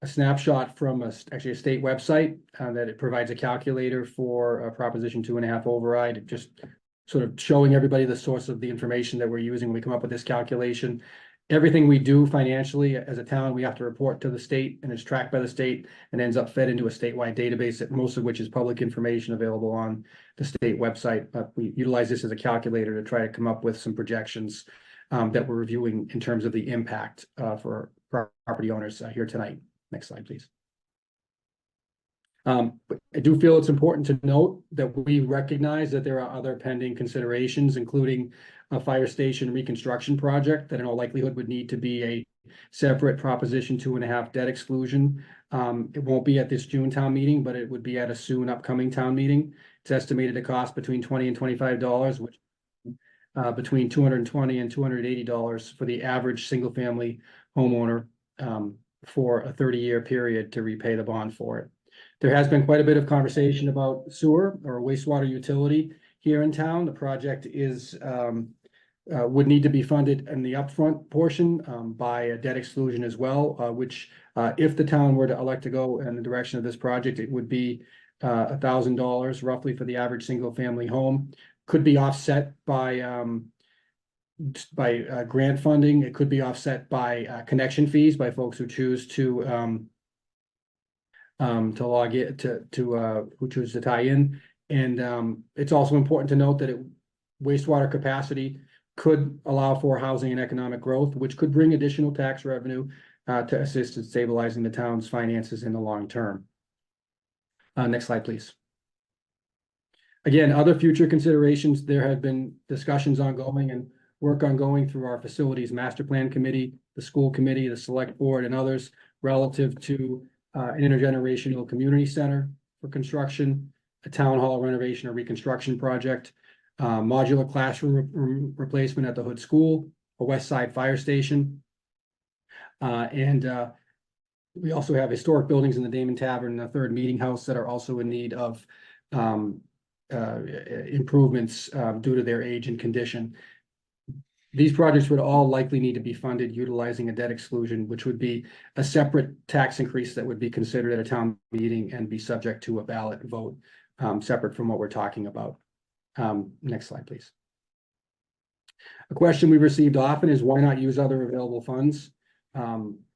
snapshot from actually a state website that it provides a calculator for a Proposition 2.5 override, just sort of showing everybody the source of the information that we're using when we come up with this calculation. Everything we do financially as a town, we have to report to the state, and it's tracked by the state and ends up fed into a statewide database, most of which is public information available on the state website. But we utilize this as a calculator to try to come up with some projections that we're reviewing in terms of the impact for property owners here tonight. Next slide, please. I do feel it's important to note that we recognize that there are other pending considerations, including a fire station reconstruction project that in all likelihood would need to be a separate Proposition 2.5 debt exclusion. It won't be at this June town meeting, but it would be at a soon upcoming town meeting. It's estimated to cost between $20 and $25, which between $220 and $280 for the average single family homeowner for a 30-year period to repay the bond for it. There has been quite a bit of conversation about sewer or wastewater utility here in town. The project is would need to be funded in the upfront portion by a debt exclusion as well, which if the town were to elect to go in the direction of this project, it would be $1,000 roughly for the average single family home. Could be offset by grant funding. It could be offset by connection fees by folks who choose to log in who choose to tie in. And it's also important to note that wastewater capacity could allow for housing and economic growth, which could bring additional tax revenue to assist in stabilizing the town's finances in the long term. Next slide, please. Again, other future considerations, there have been discussions ongoing and work ongoing through our facilities master plan committee, the school committee, the select board, and others relative to an intergenerational community center for construction, a town hall renovation or reconstruction project, modular classroom replacement at the Hood School, a West Side fire station. And we also have historic buildings in the Damon Tavern and the Third Meeting House that are also in need of improvements due to their age and condition. These projects would all likely need to be funded utilizing a debt exclusion, which would be a separate tax increase that would be considered at a town meeting and be subject to a ballot vote, separate from what we're talking about. Next slide, please. A question we've received often is why not use other available funds?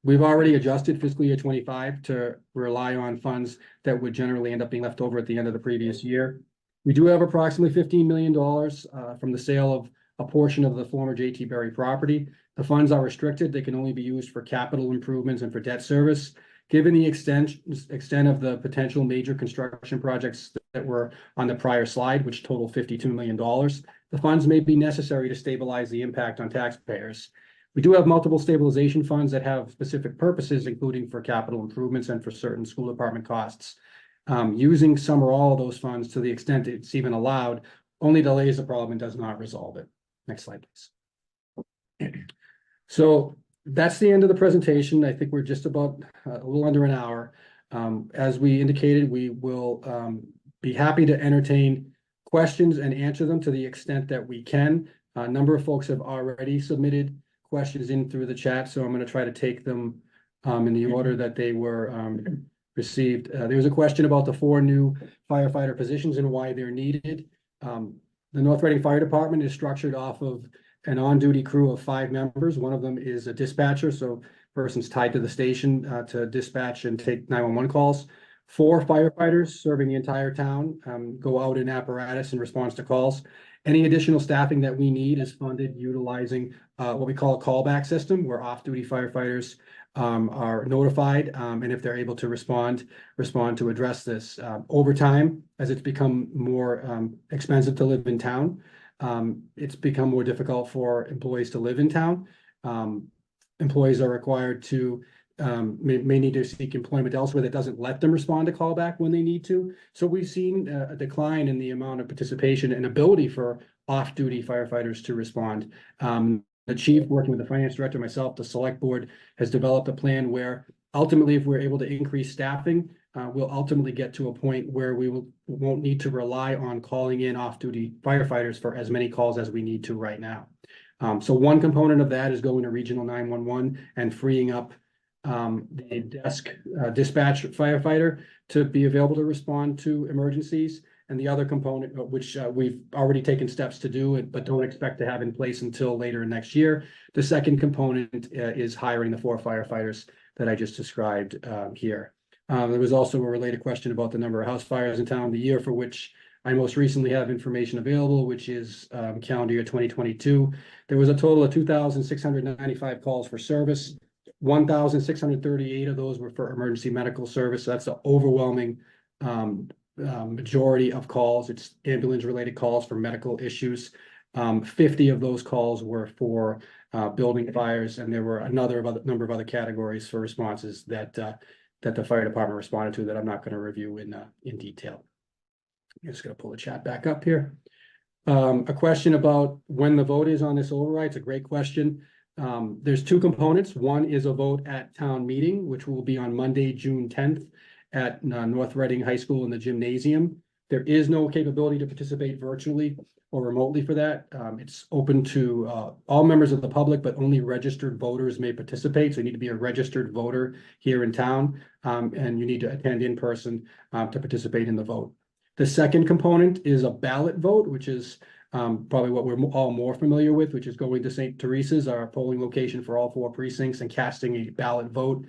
We've already adjusted fiscal year 25 to rely on funds that would generally end up being left over at the end of the previous year. We do have approximately $15 million from the sale of a portion of the former J.T. Berry property. The funds are restricted. They can only be used for capital improvements and for debt service. Given the extent of the potential major construction projects that were on the prior slide, which total $52 million, the funds may be necessary to stabilize the impact on taxpayers. We do have multiple stabilization funds that have specific purposes, including for capital improvements and for certain school department costs. Using some or all of those funds to the extent it's even allowed only delays the problem and does not resolve it. Next slide, please. So that's the end of the presentation. I think we're just about a little under an hour. As we indicated, we will be happy to entertain questions and answer them to the extent that we can. A number of folks have already submitted questions in through the chat, so I'm going to try to take them in the order that they were received. There was a question about the 4 new firefighter positions and why they're needed. The North Reading Fire Department is structured off of an on-duty crew of 5 members. One of them is a dispatcher, so persons tied to the station to dispatch and take 911 calls. 4 firefighters serving the entire town go out in apparatus in response to calls. Any additional staffing that we need is funded utilizing what we call a callback system, where off-duty firefighters are notified, and if they're able to respond to address this. Over time, as it's become more expensive to live in town, it's become more difficult for employees to live in town. Employees are required to may need to seek employment elsewhere that doesn't let them respond to callback when they need to. So we've seen a decline in the amount of participation and ability for off-duty firefighters to respond. The chief, working with the finance director, myself, the select board, has developed a plan where ultimately, if we're able to increase staffing, we'll ultimately get to a point where we won't need to rely on calling in off-duty firefighters for as many calls as we need to right now. So one component of that is going to regional 911 and freeing up the desk dispatch firefighter to be available to respond to emergencies. And the other component, which we've already taken steps to do it, but don't expect to have in place until later next year. The second component is hiring the 4 firefighters that I just described here. There was also a related question about the number of house fires in town, the year for which I most recently have information available, which is calendar year 2022. There was a total of 2,695 calls for service. 1,638 of those were for emergency medical service. So that's the overwhelming majority of calls. It's ambulance-related calls for medical issues. 50 of those calls were for building fires, and there were number of other categories for responses that the fire department responded to that I'm not going to review in detail. I'm just going to pull the chat back up here. A question about when the vote is on this override. It's a great question. There's 2 components. One is a vote at town meeting, which will be on Monday, June 10th at North Reading High School in the gymnasium. There is no capability to participate virtually or remotely for that. It's open to all members of the public, but only registered voters may participate. So you need to be a registered voter here in town, and you need to attend in person to participate in the vote. The second component is a ballot vote, which is probably what we're all more familiar with, which is going to St. Teresa's, our polling location for all 4 precincts, and casting a ballot vote.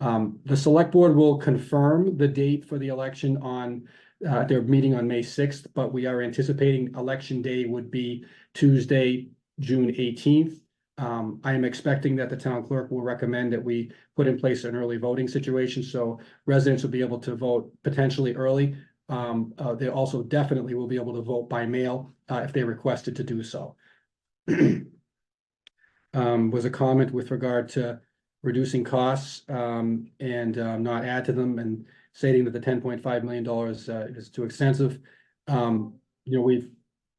The select board will confirm the date for the election on their meeting on May 6th, but we are anticipating election day would be Tuesday, June 18th. I am expecting that the town clerk will recommend that we put in place an early voting situation, so residents will be able to vote potentially early. They also definitely will be able to vote by mail if they requested to do so. Was a comment with regard to reducing costs and not add to them, and stating that the $10.5 million is too extensive. You know,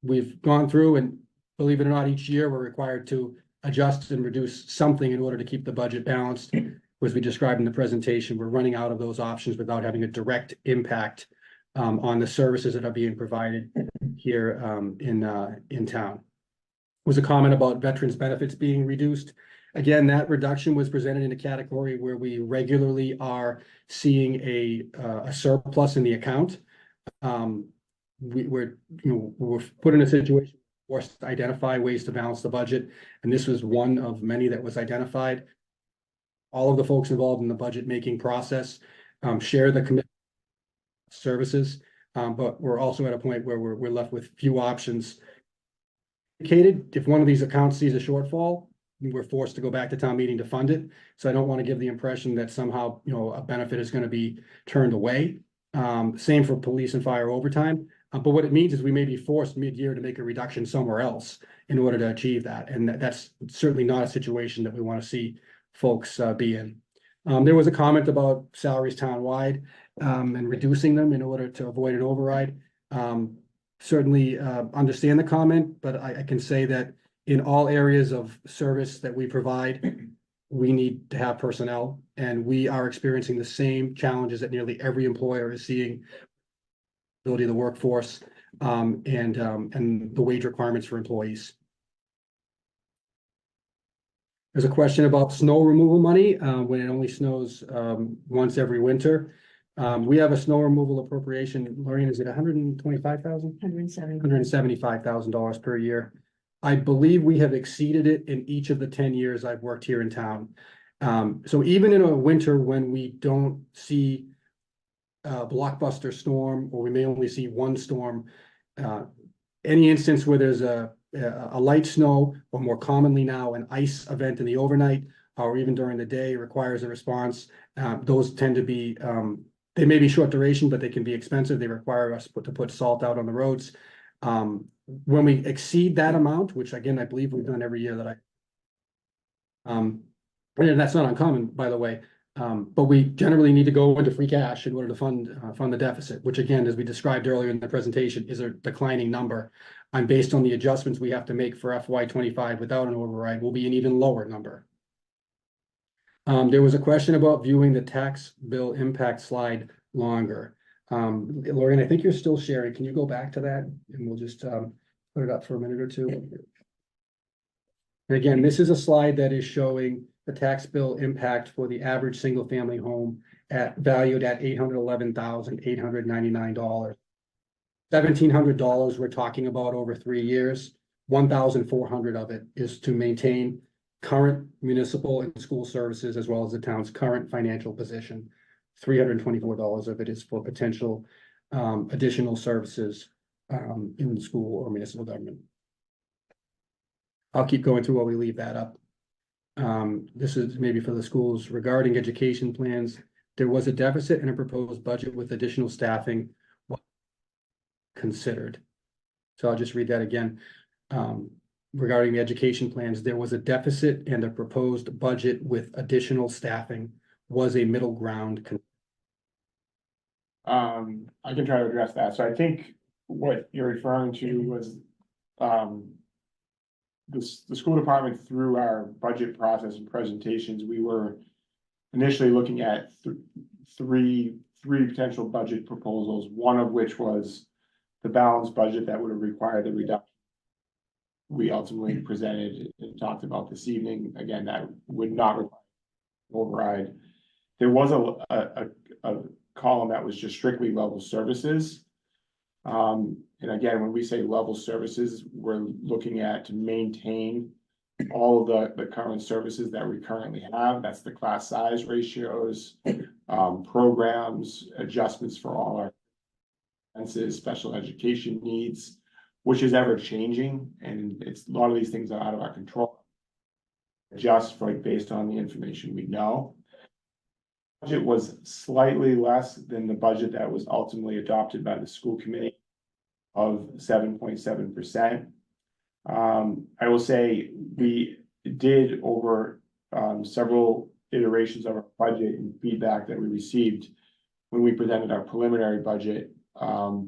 we've gone through, and believe it or not, each year we're required to adjust and reduce something in order to keep the budget balanced. As we described in the presentation, we're running out of those options without having a direct impact on the services that are being provided here in town. Was a comment about veterans benefits being reduced. Again, that reduction was presented in a category where we regularly are seeing a surplus in the account. We're put in a situation forced to identify ways to balance the budget, and this was one of many that was identified. All of the folks involved in the budget making process share the commitment services, but we're also at a point where we're left with few options. If one of these accounts sees a shortfall, we're forced to go back to town meeting to fund it. So I don't want to give the impression that somehow, you know, a benefit is going to be turned away. Same for police and fire overtime. But what it means is we may be forced mid-year to make a reduction somewhere else in order to achieve that. And that's certainly not a situation that we want to see folks be in. There was a comment about salaries townwide and reducing them in order to avoid an override. Certainly understand the comment, but I can say that in all areas of service that we provide, we need to have personnel, and we are experiencing the same challenges that nearly every employer is seeing. Ability of the workforce and the wage requirements for employees. There's a question about snow removal money when it only snows once every winter. We have a snow removal appropriation. Laurianne, is it $125,000? $175,000 per year. I believe we have exceeded it in each of the 10 years I've worked here in town. So even in a winter when we don't see a blockbuster storm, or we may only see one storm, any instance where there's a light snow, or more commonly now, an ice event in the overnight, or even during the day requires a response, those tend to be, they may be short duration, but they can be expensive. They require us to put salt out on the roads. When we exceed that amount, which again, I believe we've done every year that and that's not uncommon, by the way. But we generally need to go into free cash in order to fund the deficit, which again, as we described earlier in the presentation, is a declining number. And based on the adjustments we have to make for FY25 without an override, will be an even lower number. There was a question about viewing the tax bill impact slide longer. Laurianne, I think you're still sharing. Can you go back to that? And we'll just put it up for a minute or two. And again, this is a slide that is showing the tax bill impact for the average single-family home valued at $811,899. $1,700 we're talking about over 3 years. $1,400 of it is to maintain current municipal and school services, as well as the town's current financial position. $324 of it is for potential additional services in the school or municipal government. I'll keep going through while we leave that up. This is maybe for the schools. Regarding education plans, there was a deficit in a proposed budget with additional staffing considered. So I'll just read that again. Regarding the education plans, there was a deficit and a proposed budget with additional staffing was a middle ground.
I can try to address that. So I think what you're referring to was the school department, through our budget process and presentations, we were initially looking at three potential budget proposals, one of which was the balanced budget that would have required the reduction we ultimately presented and talked about this evening. Again, that would not require override. There was a column that was just strictly level services. And again, when we say level services, we're looking at to maintain all of the current services that we currently have. That's the class size ratios, programs, adjustments for all our expenses, special education needs, which is ever changing. And it's a lot of these things are out of our control, just like based on the information we know. Budget was slightly less than the budget that was ultimately adopted by the school committee of 7.7%. I will say we did over several iterations of our budget and feedback that we received when we presented our preliminary budget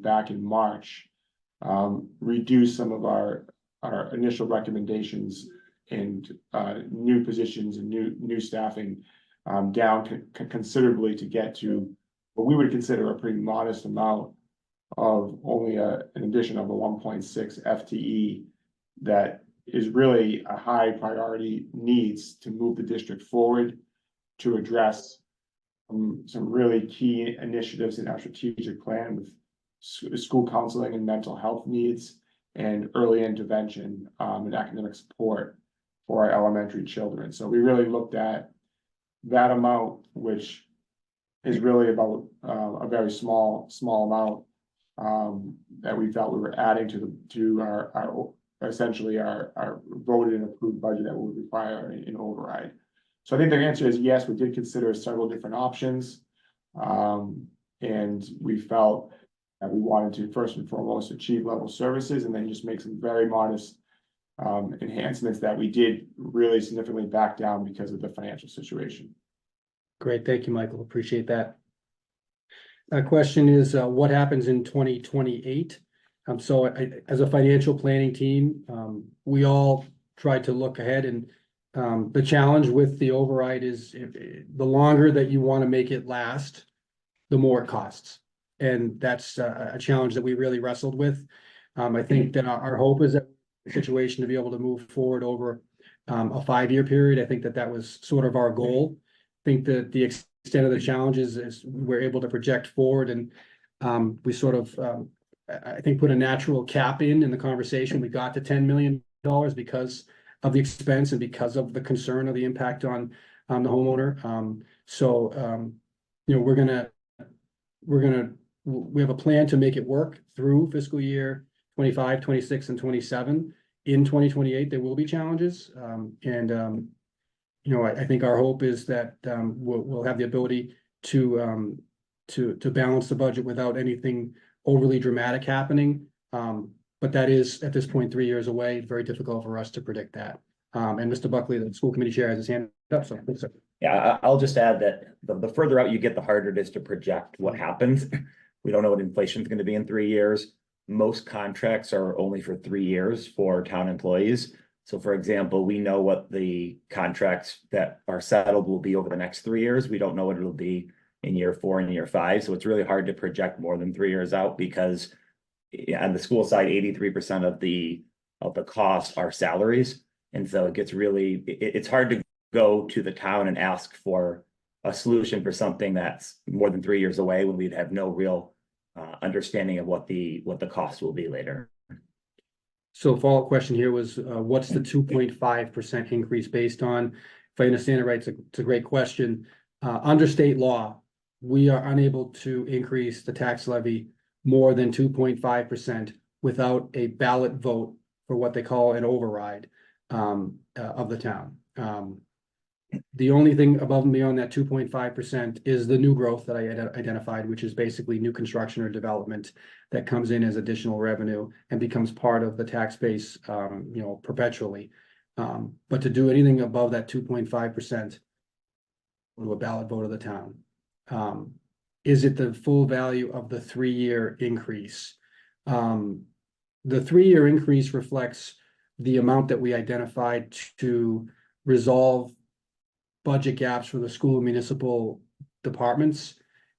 back in March, reduce some of our initial recommendations and new positions and new staffing down considerably to get to what we would consider a pretty modest amount of only an addition of a 1.6 FTE that is really a high priority needs to move the district forward to address some really key initiatives in our strategic plan with school counseling and mental health needs and early intervention and academic support for our elementary children. So we really looked at that amount, which is really about a very small amount that we felt we were adding to our essentially our voted and approved budget that would require an override. So I think the answer is yes, we did consider several different options. And we felt that we wanted to first and foremost achieve level services and then just make some very modest enhancements that we did really significantly back down because of the financial situation.
Great, thank you, Michael. Appreciate that. Question is, what happens in 2028? So as a financial planning team, we all try to look ahead, and the challenge with the override is the longer that you want to make it last, the more it costs. And that's a challenge that we really wrestled with. I think that our hope is that the situation to be able to move forward over a 5-year period. I think that was sort of our goal. I think that the extent of the challenges is we're able to project forward, and we sort of, I think, put a natural cap in the conversation. We got to $10 million because of the expense and because of the concern of the impact on the homeowner. You know, we have a plan to make it work through fiscal year 25, 26, and 27. In 2028, there will be challenges. You know, I think our hope is that we'll have the ability to balance the budget without anything overly dramatic happening. But that is, at this point, 3 years away. Very difficult for us to predict that. And Mr. Buckley, the school committee chair, has his hand up, so please, sir.
Yeah, I'll just add that the further out you get, the harder it is to project what happens. We don't know what inflation is going to be in 3 years. Most contracts are only for 3 years for town employees. So for example, we know what the contracts that are settled will be over the next 3 years. We don't know what it'll be in year 4 and year 5. So it's really hard to project more than 3 years out because on the school side, 83% of the costs are salaries. And so it gets really, it's hard to go to the town and ask for a solution for something that's more than 3 years away when we'd have no real understanding of what the cost will be later.
So follow-up question here was, what's the 2.5% increase based on? If I understand it right, it's a great question. Under state law, we are unable to increase the tax levy more than 2.5% without a ballot vote for what they call an override of the town. The only thing above and beyond that 2.5% is the new growth that I identified, which is basically new construction or development that comes in as additional revenue and becomes part of the tax base, you know, perpetually. But to do anything above that 2.5% to a ballot vote of the town, is it the full value of the 3-year increase? The 3-year increase reflects the amount that we identified to resolve budget gaps for the school and municipal departments,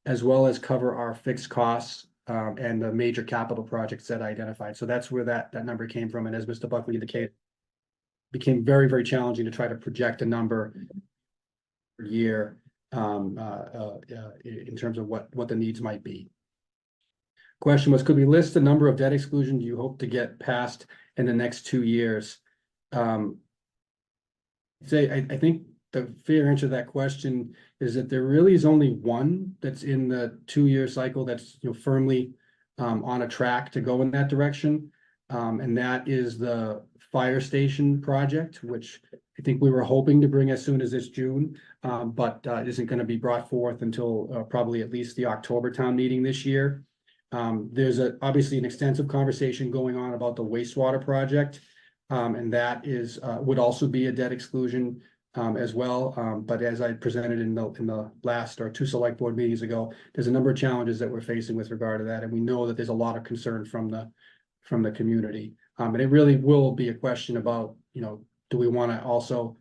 as well as cover our fixed costs and the major capital projects that I identified. So that's where that number came from. And as Mr. Buckley indicated, became very, very challenging to try to project a number per year in terms of what the needs might be. Question was, could we list the number of debt exclusion you hope to get passed in the next 2 years? I think the fair answer to that question is that there really is only one that's in the 2-year cycle that's, you know, firmly on a track to go in that direction. And that is the fire station project, which I think we were hoping to bring as soon as this June, but isn't going to be brought forth until probably at least the October town meeting this year. There's obviously an extensive conversation going on about the wastewater project, and that is would also be a debt exclusion as well. But as I presented in the last or 2 select board meetings ago, there's a number of challenges that we're facing with regard to that, and we know that there's a lot of concern from the community. And it really will be a question about, you know, do we want to also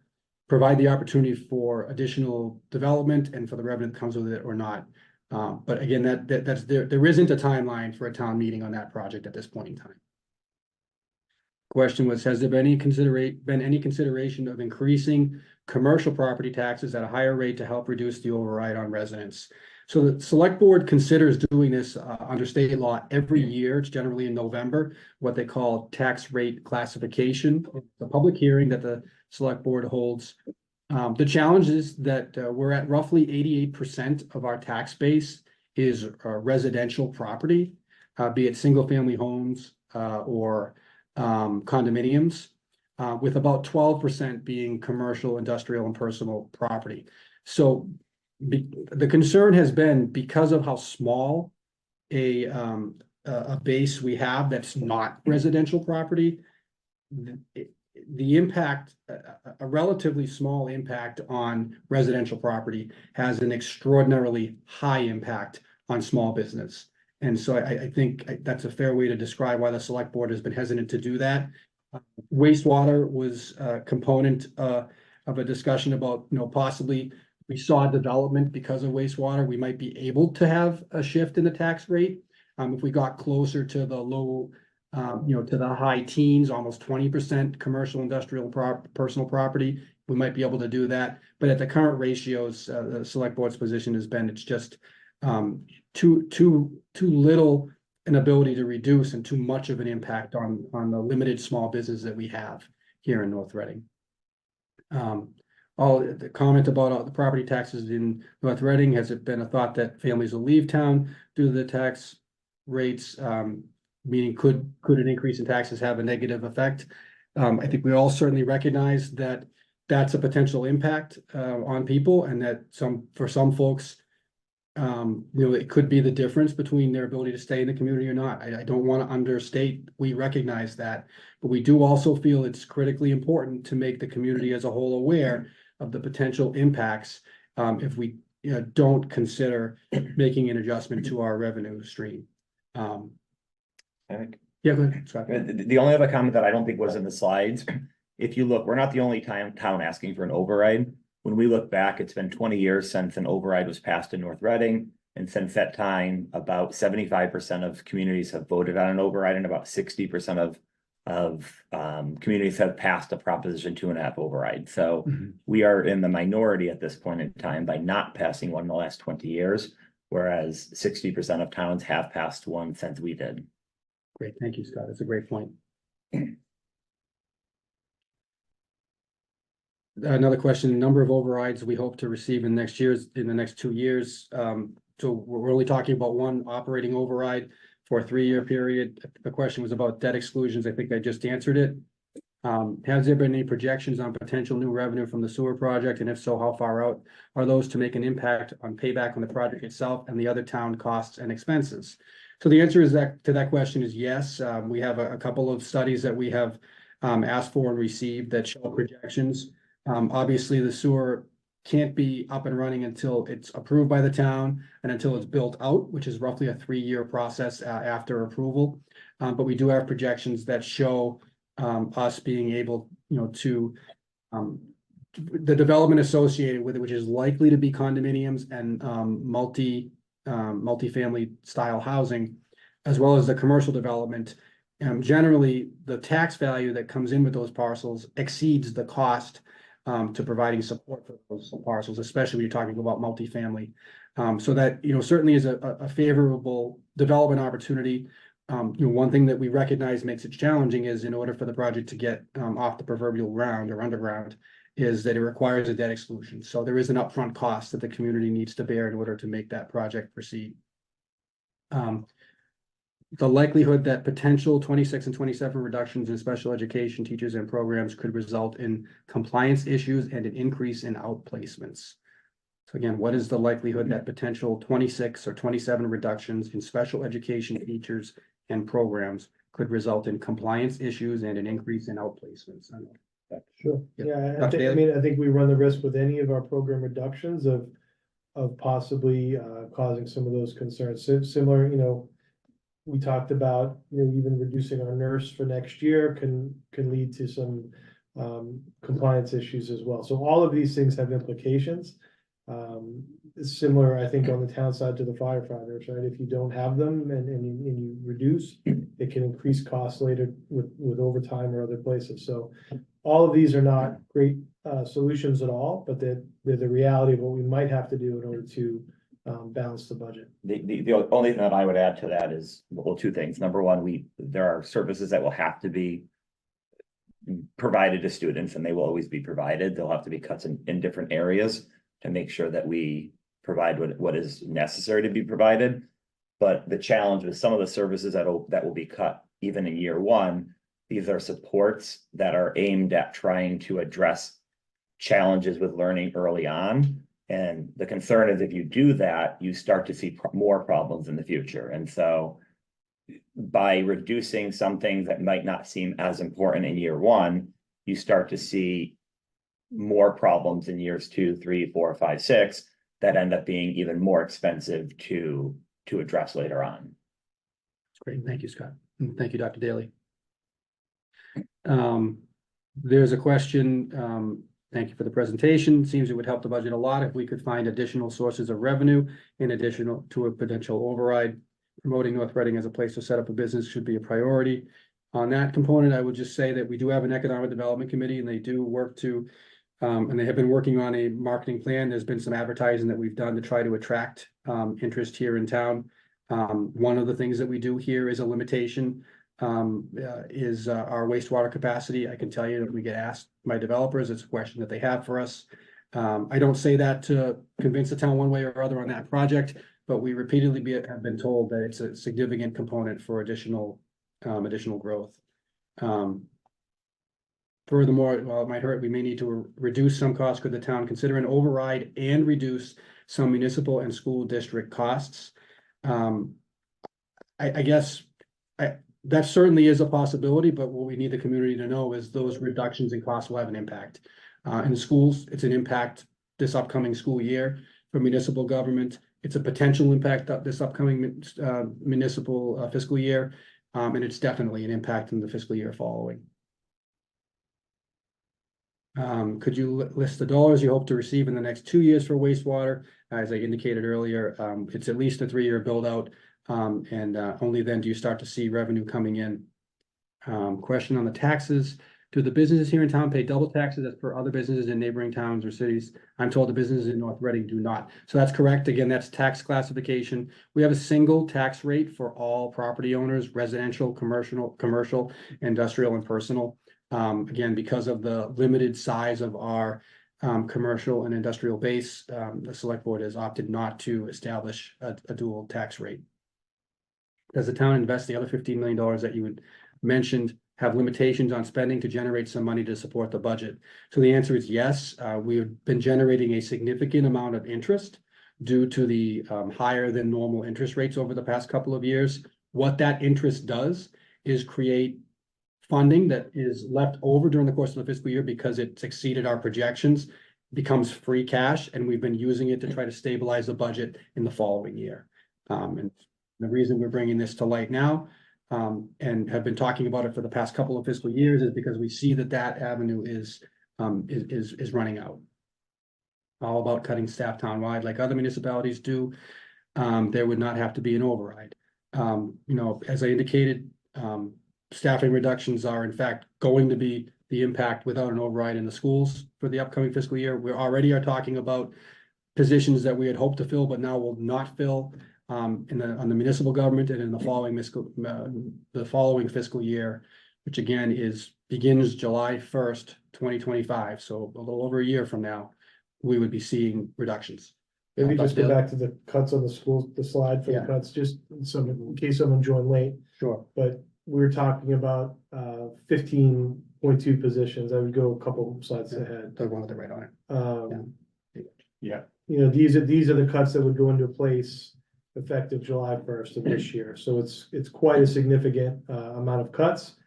provide the opportunity for additional development and for the revenue that comes with it or not? But again, there isn't a timeline for a town meeting on that project at this point in time. Question was, has there been any consideration of increasing commercial property taxes at a higher rate to help reduce the override on residents? So the select board considers doing this under state law every year. It's generally in November, what they call tax rate classification, the public hearing that the select board holds. The challenge is that we're at roughly 88% of our tax base is residential property, be it single family homes or condominiums, with about 12% being commercial, industrial, and personal property. So the concern has been, because of how small a base we have that's not residential property, the impact, a relatively small impact on residential property has an extraordinarily high impact on small business. And so I think that's a fair way to describe why the select board has been hesitant to do that. Wastewater was a component of a discussion about, you know, possibly we saw development because of wastewater. We might be able to have a shift in the tax rate if we got closer to the low, you know, to the high teens, almost 20% commercial, industrial, personal property. We might be able to do that. But at the current ratios, the select board's position has been it's just too little an ability to reduce and too much of an impact on the limited small business that we have here in North Reading. all the comment about the property taxes in North Reading, has it been a thought that families will leave town due to the tax rates? Meaning could an increase in taxes have a negative effect? I think we all certainly recognize that that's a potential impact on people, and that for some folks, it could be the difference between their ability to stay in the community or not. I don't want to understate, we recognize that, but we do also feel it's critically important to make the community as a whole aware of the potential impacts if we don't consider making an adjustment to our revenue stream.
I think
Yeah, go ahead, Scott.
the only other comment that I don't think was in the slides, if you look, we're not the only town asking for an override. When we look back, it's been 20 years since an override was passed in North Reading. And since that time, about 75% of communities have voted on an override, and about 60% of communities have passed a Proposition 2.5 override. So we are in the minority at this point in time by not passing one in the last 20 years, whereas 60% of towns have passed one since we did.
Great, thank you, Scott. That's a great point. Another question, number of overrides we hope to receive in the next 2 years. So we're only talking about one operating override for a 3-year period. The question was about debt exclusions. I think I just answered it. Has there been any projections on potential new revenue from the sewer project? And if so, how far out are those to make an impact on payback on the project itself and the other town costs and expenses? So the answer is to that question is yes. We have a couple of studies that we have asked for and received that show projections. Obviously, the sewer can't be up and running until it's approved by the town and until it's built out, which is roughly a 3-year process after approval. But we do have projections that show us being able, to the development associated with it, which is likely to be condominiums and multifamily style housing, as well as the commercial development. Generally, the tax value that comes in with those parcels exceeds the cost to providing support for those parcels, especially when you're talking about multifamily. So that, certainly is a favorable development opportunity. One thing that we recognize makes it challenging is, in order for the project to get off the proverbial ground or underground, is that it requires a debt exclusion. So there is an upfront cost that the community needs to bear in order to make that project proceed. The likelihood that potential 26 and 27 reductions in special education teachers and programs could result in compliance issues and an increase in outplacements. So again, what is the likelihood that potential 26 or 27 reductions in special education teachers and programs could result in compliance issues and an increase in outplacements?
Sure.
Yeah.
Yeah,
Dr.
I
Daly?
think we run the risk with any of our program reductions of possibly causing some of those concerns. Similar, we talked about, even reducing our nurse for next year can lead to some compliance issues as well. So all of these things have implications. Similar, I think, on the town side to the firefighters, right? If you don't have them and you reduce, it can increase costs later with overtime or other places. So all of these are not great solutions at all, but they're the reality of what we might have to do in order to balance the budget.
The only thing that I would add to that is, well, 2 things. Number one, there are services that will have to be provided to students, and they will always be provided. There'll have to be cuts in different areas to make sure that we provide what is necessary to be provided. But the challenge with some of the services that will be cut, even in year 1, these are supports that are aimed at trying to address challenges with learning early on. And the concern is, if you do that, you start to see more problems in the future. And so by reducing some things that might not seem as important in year 1, you start to see more problems in years 2, 3, 4, 5, 6 that end up being even more expensive to address later on.
That's great. Thank you, Scott. And thank you, Dr. Daly. There's a question. Thank you for the presentation. Seems it would help the budget a lot if we could find additional sources of revenue in addition to a potential override. Promoting North Reading as a place to set up a business should be a priority. On that component, I would just say that we do have an economic development committee, and they do work to, and they have been working on a marketing plan. There's been some advertising that we've done to try to attract interest here in town. One of the things that we do here is a limitation is our wastewater capacity. I can tell you that we get asked by developers, it's a question that they have for us. I don't say that to convince the town one way or other on that project, but we repeatedly have been told that it's a significant component for additional growth. Furthermore, while it might hurt, we may need to reduce some costs. Could the town consider an override and reduce some municipal and school district costs? I guess that certainly is a possibility, but what we need the community to know is those reductions in costs will have an impact. In the schools, it's an impact this upcoming school year. For municipal government, it's a potential impact this upcoming municipal fiscal year. And it's definitely an impact in the fiscal year following. Could you list the dollars you hope to receive in the next 2 years for wastewater? As I indicated earlier, it's at least a 3-year build out. And only then do you start to see revenue coming in. Question on the taxes. Do the businesses here in town pay double taxes as per other businesses in neighboring towns or cities? I'm told the businesses in North Reading do not. So that's correct. Again, that's tax classification. We have a single tax rate for all property owners, residential, commercial, industrial, and personal. Again, because of the limited size of our commercial and industrial base, the select board has opted not to establish a dual tax rate. Does the town invest the other $15 million that you had mentioned, have limitations on spending to generate some money to support the budget? So the answer is yes. We've been generating a significant amount of interest due to the higher than normal interest rates over the past couple of years. What that interest does is create funding that is left over during the course of the fiscal year because it's exceeded our projections, becomes free cash, and we've been using it to try to stabilize the budget in the following year. And the reason we're bringing this to light now and have been talking about it for the past couple of fiscal years is because we see that avenue is running out. All about cutting staff townwide like other municipalities do. There would not have to be an override. As I indicated, staffing reductions are in fact going to be the impact without an override in the schools for the upcoming fiscal year. We already are talking about positions that we had hoped to fill, but now will not fill on the municipal government and in the following fiscal year, which again begins July 1st, 2025. So a little over a year from now, we would be seeing reductions.
Maybe just go back to the cuts on the schools, the slide for the cuts, just in case someone joined late.
Sure.
But we're talking about 15.2 positions. I would go a couple slides ahead.
The one with the right on it.
Yeah.
These are the cuts that would go into place effective July 1st of this year. So it's quite a significant amount of cuts.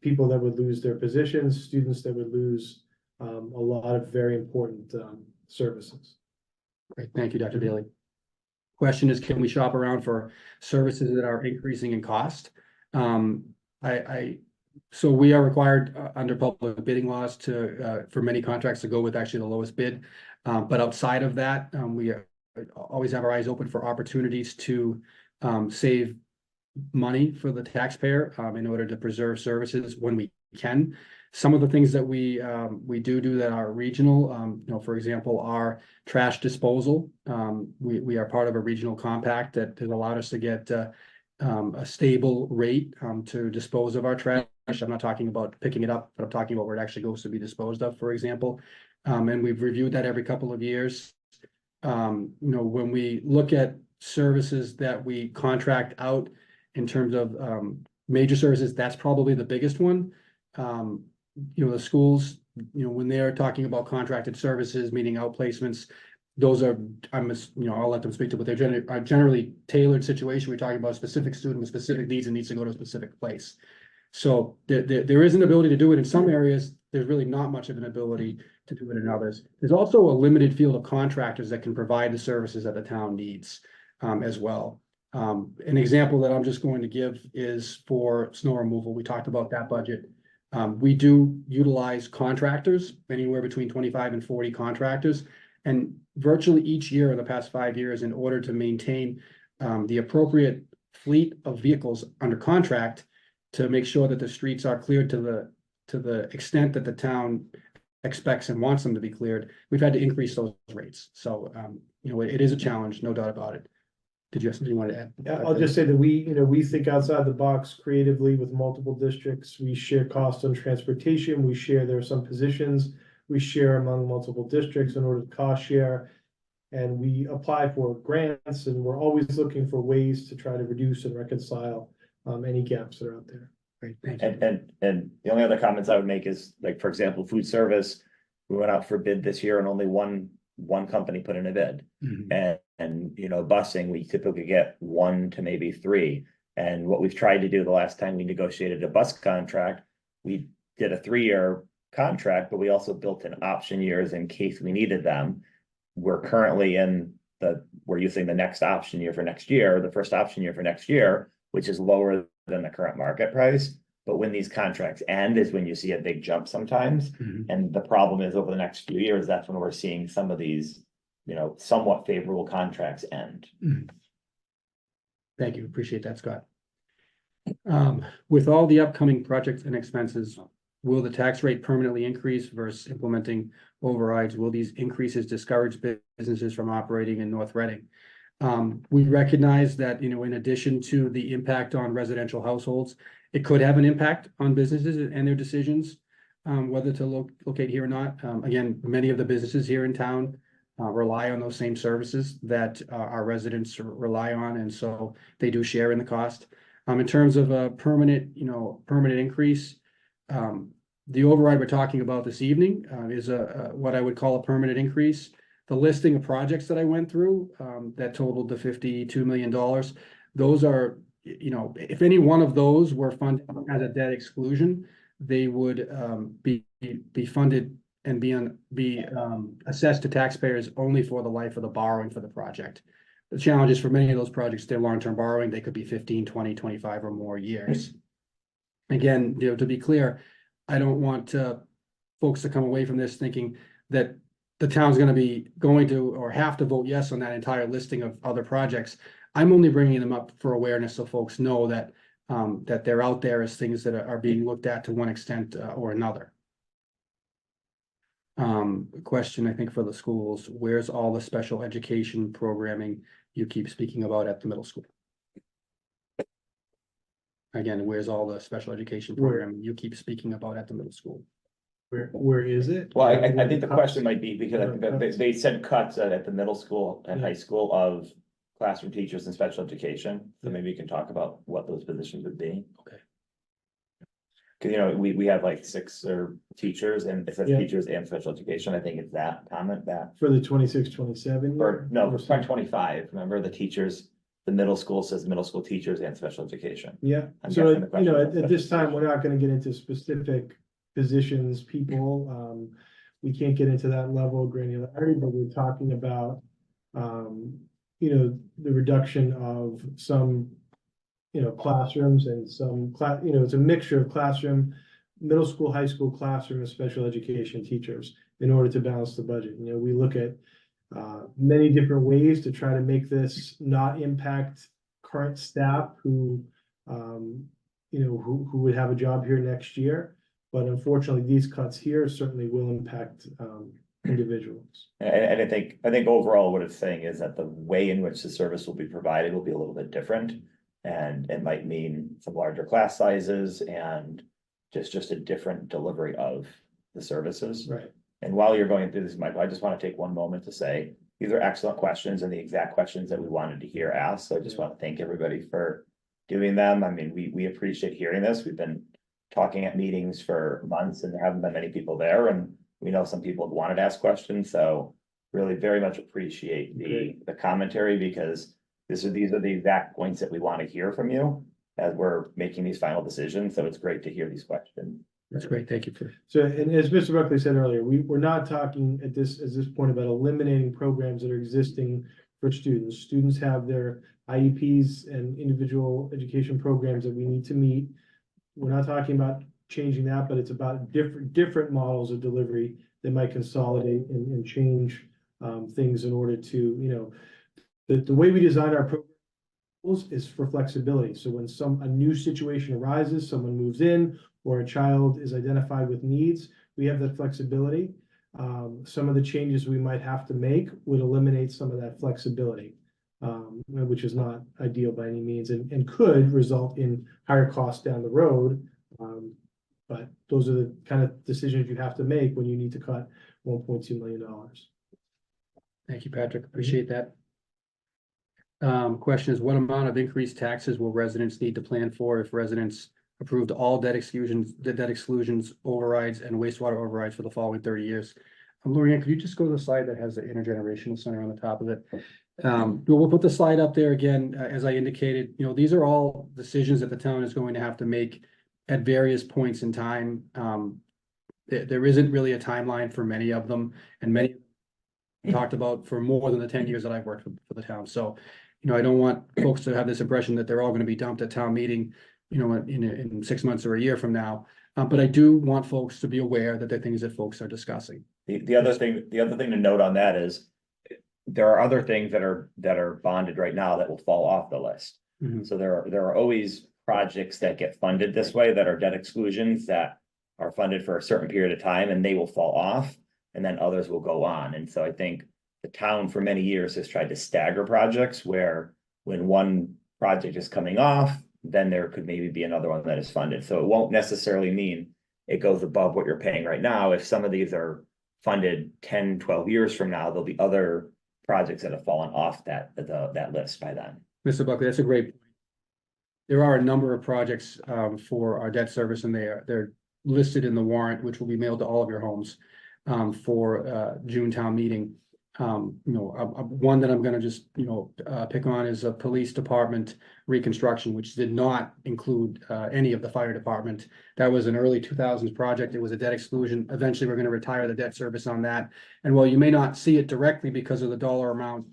People that would lose their positions, students that would lose a lot of very important services.
Great, thank you, Dr. Daly. Question is, can we shop around for services that are increasing in cost? So we are required under public bidding laws for many contracts to go with actually the lowest bid. But outside of that, we always have our eyes open for opportunities to save money for the taxpayer in order to preserve services when we can. Some of the things that we do that are regional, for example, our trash disposal. We are part of a regional compact that has allowed us to get a stable rate to dispose of our trash. I'm not talking about picking it up, but I'm talking about where it actually goes to be disposed of, for example. And we've reviewed that every couple of years. When we look at services that we contract out in terms of major services, that's probably the biggest one. The schools, when they're talking about contracted services, meaning outplacements, those are, I'll let them speak to, but they're generally tailored situation. We're talking about a specific student with specific needs and needs to go to a specific place. So there is an ability to do it in some areas. There's really not much of an ability to do it in others. There's also a limited field of contractors that can provide the services that the town needs as well. An example that I'm just going to give is for snow removal. We talked about that budget. We do utilize contractors, anywhere between 25 and 40 contractors. And virtually each year in the past 5 years, in order to maintain the appropriate fleet of vehicles under contract to make sure that the streets are cleared to the extent that the town expects and wants them to be cleared, we've had to increase those rates. So, it is a challenge, no doubt about it. Did you have something you wanted to add?
Yeah, I'll just say that we think outside the box creatively with multiple districts. We share costs on transportation. We share there are some positions we share among multiple districts in order to cost share. And we apply for grants, and we're always looking for ways to try to reduce and reconcile any gaps that are out there.
Great, thank you.
And the only other comments I would make is, like, for example, food service. We went out for bid this year and only one company put in a bid.
Mhm.
And you know, busing, we typically get 1 to maybe 3. And what we've tried to do the last time we negotiated a bus contract, we did a 3-year contract, but we also built in option years in case we needed them. We're currently we're using the next option year for next year, the first option year for next year, which is lower than the current market price. But when these contracts end is when you see a big jump sometimes.
Mhm.
And the problem is over the next few years, that's when we're seeing some of these, you know, somewhat favorable contracts end.
Thank you, appreciate that, Scott. With all the upcoming projects and expenses, will the tax rate permanently increase versus implementing overrides? Will these increases discourage businesses from operating in North Reading? We recognize that, you know, in addition to the impact on residential households, it could have an impact on businesses and their decisions, whether to locate here or not. Again, many of the businesses here in town rely on those same services that our residents rely on, and so they do share in the cost. In terms of a permanent increase, the override we're talking about this evening is what I would call a permanent increase. The listing of projects that I went through that totaled to $52 million, those are, you know, if any one of those were funded as a debt exclusion, they would be funded and be assessed to taxpayers only for the life of the borrowing for the project. The challenge is for many of those projects, they're long-term borrowing. They could be 15, 20, 25 or more years. Again, you know, to be clear, I don't want folks to come away from this thinking that the town's going to or have to vote yes on that entire listing of other projects. I'm only bringing them up for awareness so folks know that that they're out there as things that are being looked at to one extent or another. Question, I think, for the schools: where's all the special education programming you keep speaking about at the middle school? Again, where's all the special education programming you keep speaking about at the middle school?
Where is it?
Well, I think the question might be because they said cuts at the middle school and high school of classroom teachers and special education. So maybe you can talk about what those positions would be.
Okay.
Cause you know, we have like 6 teachers and it says
Yeah.
teachers and special education. I think it's that comment that.
For the 26-27.
Or no, for 2025, remember the teachers, the middle school says middle school teachers and special education.
Yeah,
I'm
so,
guessing the
you know,
question is
at this
special
time, we're not gonna get into specific positions, people, we can't get into that level of granularity, but we're talking about, you know, the reduction of some, you know, classrooms and some you know, it's a mixture of classroom, middle school, high school classroom, and special education teachers in order to balance the budget. You know, we look at many different ways to try to make this not impact current staff who, you know, who would have a job here next year. But unfortunately, these cuts here certainly will impact individuals.
And I think overall what it's saying is that the way in which the service will be provided will be a little bit different. And it might mean some larger class sizes and just a different delivery of the services.
Right.
And while you're going through this, Michael, I just want to take one moment to say, these are excellent questions and the exact questions that we wanted to hear asked. So I just want to thank everybody for doing them. I mean, we appreciate hearing this. We've been talking at meetings for months and there haven't been many people there. And we know some people have wanted to ask questions. So really very much appreciate the commentary, because these are the exact points that we want to hear from you as we're making these final decisions. So it's great to hear these questions.
That's great, thank you for.
So, and as Mr. Buckley said earlier, we're not talking at this point about eliminating programs that are existing for students. Students have their IEPs and individual education programs that we need to meet. We're not talking about changing that, but it's about different models of delivery that might consolidate and change things in order to, you know, the way we design our programs is for flexibility. So when a new situation arises, someone moves in, or a child is identified with needs, we have that flexibility. Some of the changes we might have to make would eliminate some of that flexibility, which is not ideal by any means, and could result in higher costs down the road. But those those are the kind of decisions you have to make when you need to cut $1.2 million.
Thank you, Patrick. Appreciate that. Question is, what amount of increased taxes will residents need to plan for if residents approved all debt exclusions, overrides, and wastewater overrides for the following 30 years? Laurianne, could you just go to the slide that has the intergenerational center on the top of it? We'll put the slide up there again. As I indicated, these are all decisions that the town is going to have to make at various points in time. There isn't really a timeline for many of them, and many talked about for more than the 10 years that I've worked for the town. So, I don't want folks to have this impression that they're all going to be dumped at town meeting, in 6 months or a year from now. But I do want folks to be aware that they're things that folks are discussing.
The other thing to note on that is there are other things that are bonded right now that will fall off the list.
Mhm.
So there are always projects that get funded this way that are debt exclusions that are funded for a certain period of time, and they will fall off, and then others will go on. And so I think the town for many years has tried to stagger projects where when one project is coming off, then there could maybe be another one that is funded. So it won't necessarily mean it goes above what you're paying right now. If some of these are funded 10, 12 years from now, there'll be other projects that have fallen off that list by then.
Mr. Buckley, that's a great point. There are a number of projects for our debt service, and they're listed in the warrant, which will be mailed to all of your homes for June town meeting. One that I'm going to just pick on is a police department reconstruction, which did not include any of the fire department. That was an early 2000s project. It was a debt exclusion. Eventually, we're going to retire the debt service on that. And while you may not see it directly because of the dollar amount,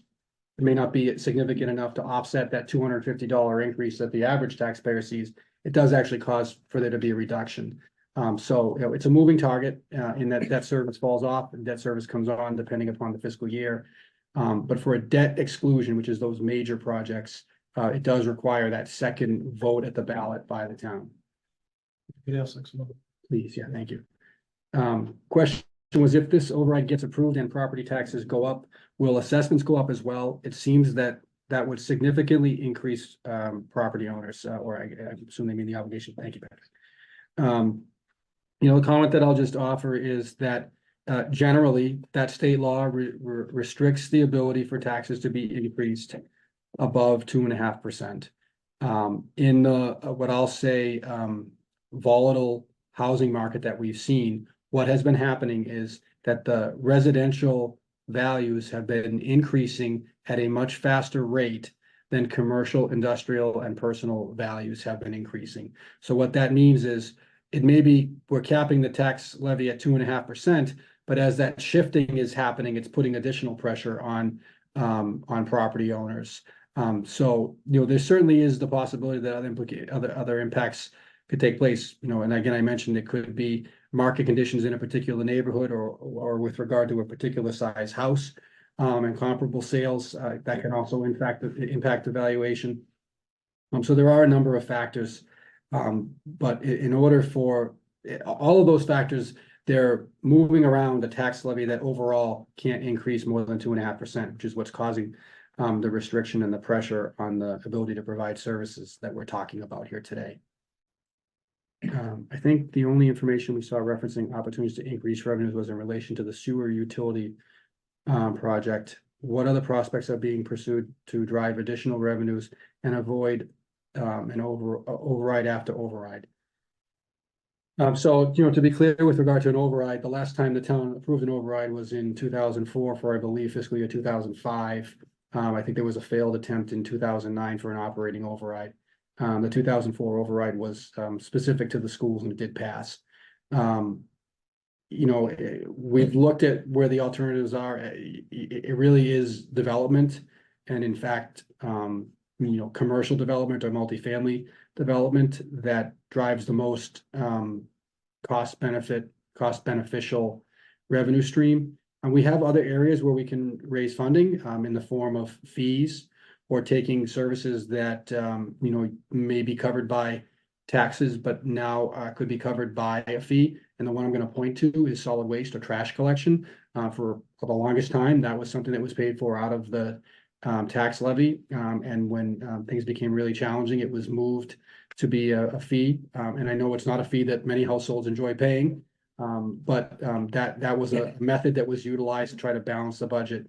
it may not be significant enough to offset that $250 increase that the average taxpayer sees. It does actually cause for there to be a reduction. So it's a moving target in that debt service falls off and debt service comes on depending upon the fiscal year. But for a debt exclusion, which is those major projects, it does require that second vote at the ballot by the town. Please, yeah, thank you. Question was, if this override gets approved and property taxes go up, will assessments go up as well? It seems that would significantly increase property owners, or I assume they mean the obligation. Thank you, Patrick. The comment that I'll just offer is that generally that state law restricts the ability for taxes to be increased above 2.5%. In the what I'll say volatile housing market that we've seen, what has been happening is that the residential values have been increasing at a much faster rate than commercial, industrial, and personal values have been increasing. So what that means is it may be we're capping the tax levy at 2.5%, but as that shifting is happening, it's putting additional pressure on property owners. So there certainly is the possibility that other impacts could take place. And again, I mentioned it could be market conditions in a particular neighborhood or with regard to a particular size house, and comparable sales that can also impact the valuation. So there are a number of factors. But in order for all of those factors, they're moving around the tax levy that overall can't increase more than 2.5%, which is what's causing the restriction and the pressure on the ability to provide services that we're talking about here today. I think the only information we saw referencing opportunities to increase revenues was in relation to the sewer utility project. What other prospects are being pursued to drive additional revenues and avoid an override after override? So, to be clear with regard to an override, the last time the town approved an override was in 2004 for, I believe, fiscal year 2005. I think there was a failed attempt in 2009 for an operating override. The 2004 override was specific to the schools and it did pass. We've looked at where the alternatives are. It really is development. And in fact, commercial development or multifamily development that drives the most cost beneficial revenue stream. And we have other areas where we can raise funding in the form of fees or taking services that may be covered by taxes, but now could be covered by a fee. And the one I'm going to point to is solid waste or trash collection. For the longest time, that was something that was paid for out of the tax levy. And when things became really challenging, it was moved to be a fee. And I know it's not a fee that many households enjoy paying. But that was a method that was utilized to try to balance the budget.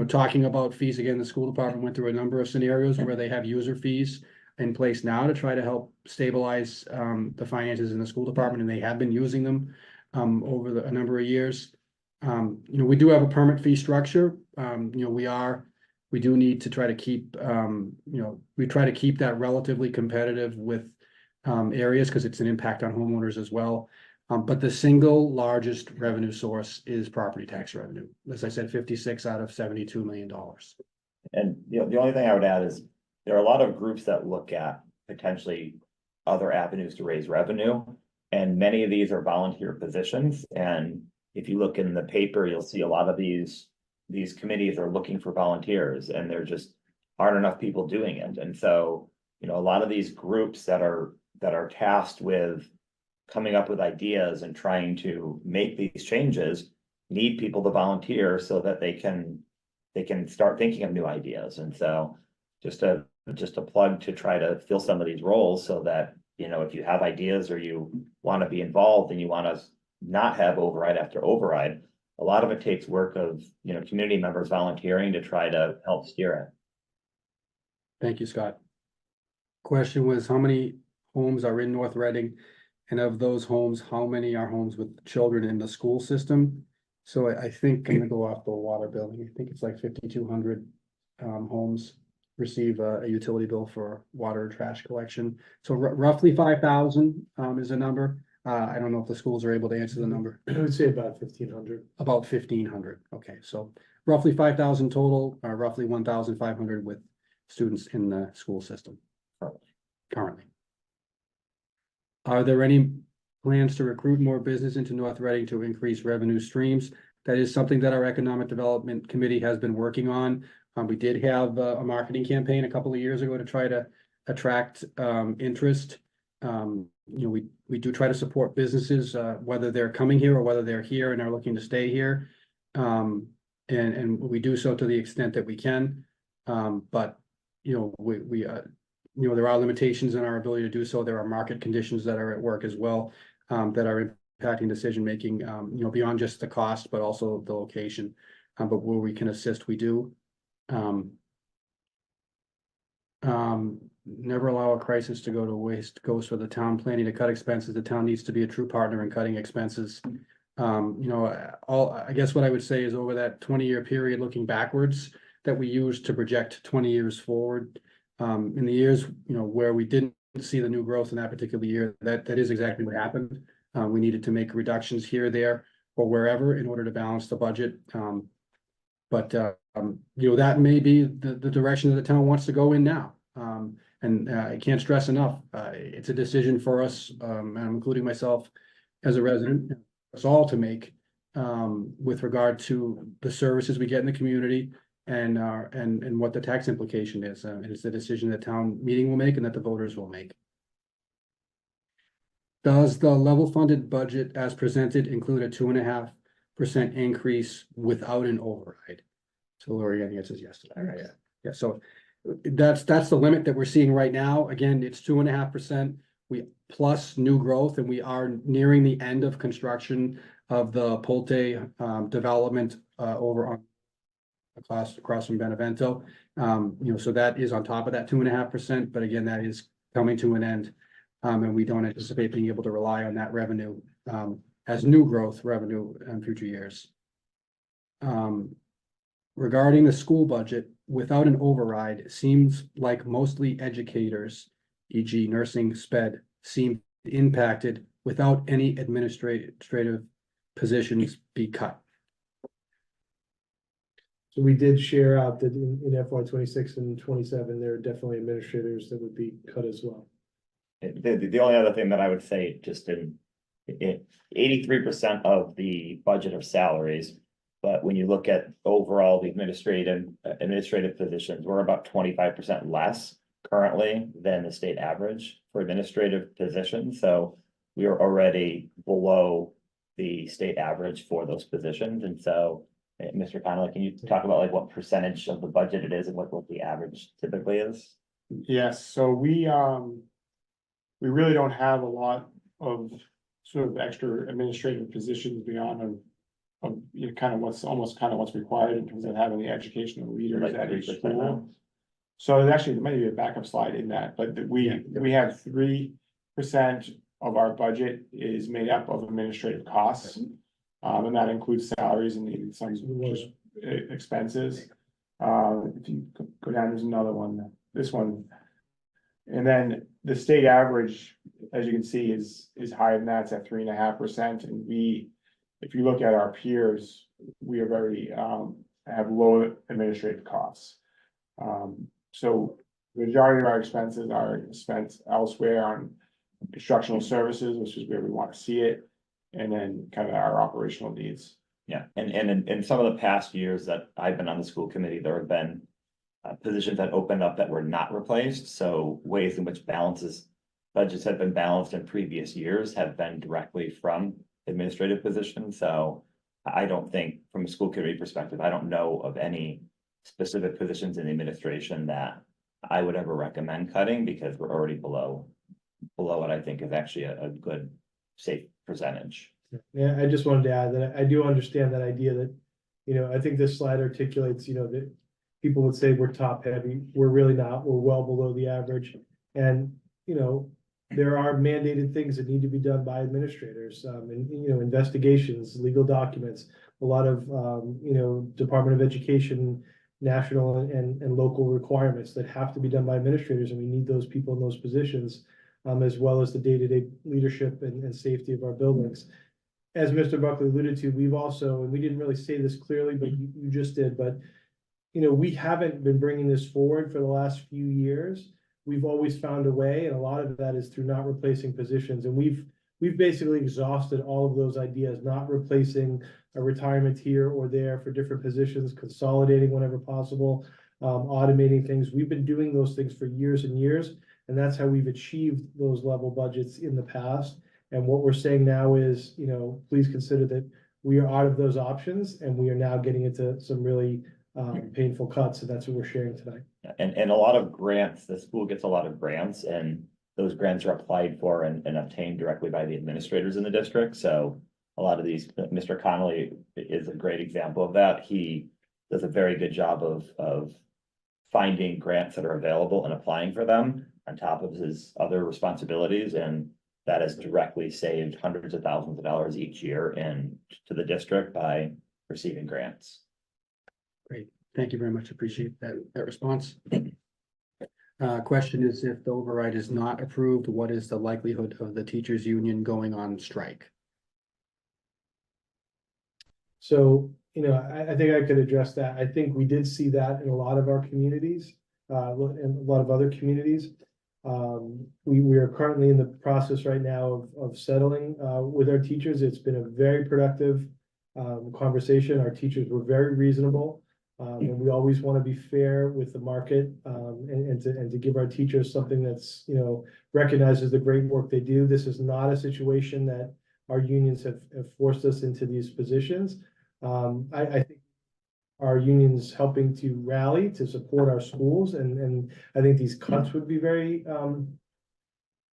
Talking about fees again, the school department went through a number of scenarios where they have user fees in place now to try to help stabilize the finances in the school department, and they have been using them over a number of years. We do have a permit fee structure. We do need to try to keep, we try to keep that relatively competitive with areas because it's an impact on homeowners as well. But the single largest revenue source is property tax revenue. As I said, 56 out of $72 million.
And the only thing I would add is there are a lot of groups that look at potentially other avenues to raise revenue. And many of these are volunteer positions. And if you look in the paper, you'll see a lot of these committees are looking for volunteers, and there just aren't enough people doing it. And so, a lot of these groups that are tasked with coming up with ideas and trying to make these changes need people to volunteer so that they can start thinking of new ideas. And so just a plug to try to fill some of these roles so that, if you have ideas or you want to be involved and you want to not have override after override, a lot of it takes work of, community members volunteering to try to help steer it.
Thank you, Scott. Question was, how many homes are in North Reading? And of those homes, how many are homes with children in the school system? So I think I'm gonna go off the water billing. I think it's like 5,200 homes receive a utility bill for water and trash collection. So roughly 5,000 is the number. I don't know if the schools are able to answer the number.
I would say about 1,500.
About 1,500. Okay, so roughly 5,000 total, roughly 1,500 with students in the school system currently. Are there any plans to recruit more business into North Reading to increase revenue streams? That is something that our Economic Development Committee has been working on. We did have a marketing campaign a couple of years ago to try to attract interest. We do try to support businesses, whether they're coming here or whether they're here and are looking to stay here. And we do so to the extent that we can. But there are limitations in our ability to do so. There are market conditions that are at work as well, that are impacting decision-making, beyond just the cost, but also the location. But where we can assist, we do. Never allow a crisis to go to waste goes for the town planning to cut expenses. The town needs to be a true partner in cutting expenses. I guess what I would say is over that 20-year period, looking backwards, that we use to project 20 years forward. In the years, where we didn't see the new growth in that particular year, that is exactly what happened. We needed to make reductions here, there, or wherever in order to balance the budget. But that may be the direction that the town wants to go in now. And I can't stress enough, it's a decision for us, and I'm including myself as a resident, us all to make, with regard to the services we get in the community and what the tax implication is. And it's the decision that town meeting will make and that the voters will make. Does the level funded budget as presented include a 2.5% increase without an override? So Laurianne answers yes to that, right? Yeah, so that's the limit that we're seeing right now. Again, it's 2.5%. We plus new growth, and we are nearing the end of construction of the Pulte development over on across from Benevento. So that is on top of that 2.5%, but again, that is coming to an end. And we don't anticipate being able to rely on that revenue as new growth revenue in future years. Regarding the school budget, without an override, it seems like mostly educators, e.g. nursing, sped, seem impacted without any administrative positions be cut.
So we did share out that in FY 26 and 27, there are definitely administrators that would be cut as well.
The only other thing that I would say, just in 83% of the budget are salaries, but when you look at overall the administrative positions, we're about 25% less currently than the state average for administrative positions. So we are already below the state average for those positions. And so, Mr. Connelly, can you talk about like what percentage of the budget it is and what the average typically is?
Yes, so we we really don't have a lot of sort of extra administrative positions beyond you know, kind of what's required in terms of having the educational leaders
Like
at each
3%
school.
now.
So actually, there might be a backup slide in that, but we have 3% of our budget is made up of administrative costs. And that includes salaries and some just expenses. If you go down, there's another one, this one. And then the state average, as you can see, is higher than that, it's at 3.5%. And if you look at our peers, we are very, have low administrative costs. So the majority of our expenses are spent elsewhere on instructional services, which is where we want to see it. And then kind of our operational needs.
Yeah, and in some of the past years that I've been on the school committee, there have been positions that opened up that were not replaced. So ways in which budgets have been balanced in previous years have been directly from administrative positions. So I don't think, from a school committee perspective, I don't know of any specific positions in the administration that I would ever recommend cutting, because we're already below what I think is actually a good, safe percentage.
Yeah, I just wanted to add that I do understand that idea that, you know, I think this slide articulates, you know, that people would say we're top heavy. We're really not. We're well below the average. And, you know, there are mandated things that need to be done by administrators, and, you know, investigations, legal documents, a lot of, you know, Department of Education, national and local requirements that have to be done by administrators. And we need those people in those positions, as well as the day-to-day leadership and safety of our buildings. As Mr. Buckley alluded to, we've also, and we didn't really say this clearly, but you just did, but, you know, we haven't been bringing this forward for the last few years. We've always found a way, and a lot of that is through not replacing positions. And we've basically exhausted all of those ideas, not replacing a retirement here or there for different positions, consolidating whenever possible, automating things. We've been doing those things for years and years, and that's how we've achieved those level budgets in the past. And what we're saying now is, you know, please consider that we are out of those options, and we are now getting into some really painful cuts, and that's what we're sharing tonight.
And a lot of grants, the school gets a lot of grants, and those grants are applied for and obtained directly by the administrators in the district. So a lot of these, Mr. Connelly is a great example of that. He does a very good job of finding grants that are available and applying for them on top of his other responsibilities. And that has directly saved hundreds of thousands of dollars each year to the district by receiving grants.
Great, thank you very much. Appreciate that response. Question is, if the override is not approved, what is the likelihood of the teachers' union going on strike? So, you know, I think I could address that. I think we did see that in a lot of our communities, and a lot of other communities. We are currently in the process right now of settling with our teachers. It's been a very productive conversation. Our teachers were very reasonable. And we always want to be fair with the market, and to give our teachers something that's, you know, recognizes the great work they do. This is not a situation that our unions have forced us into these positions. I think our unions helping to rally to support our schools, and I think these cuts would be very,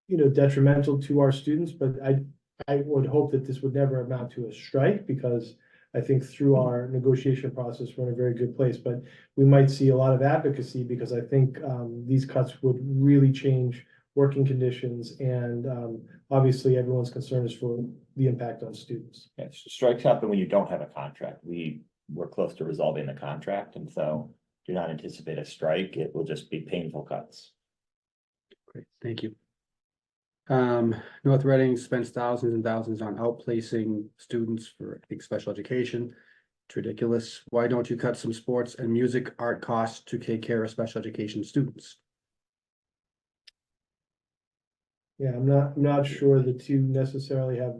you know, detrimental to our students. But I would hope that this would never amount to a strike, because I think through our negotiation process, we're in a very good place. But we might see a lot of advocacy, because I think these cuts would really change working conditions, and obviously everyone's concern is for the impact on students.
Yeah, strikes happen when you don't have a contract. We're close to resolving the contract, and so do not anticipate a strike. It will just be painful cuts.
Great, thank you. North Reading spends thousands and thousands on outplacing students for, I think, special education. It's ridiculous. Why don't you cut some sports and music art costs to take care of special education students?
Yeah, I'm not sure the two necessarily have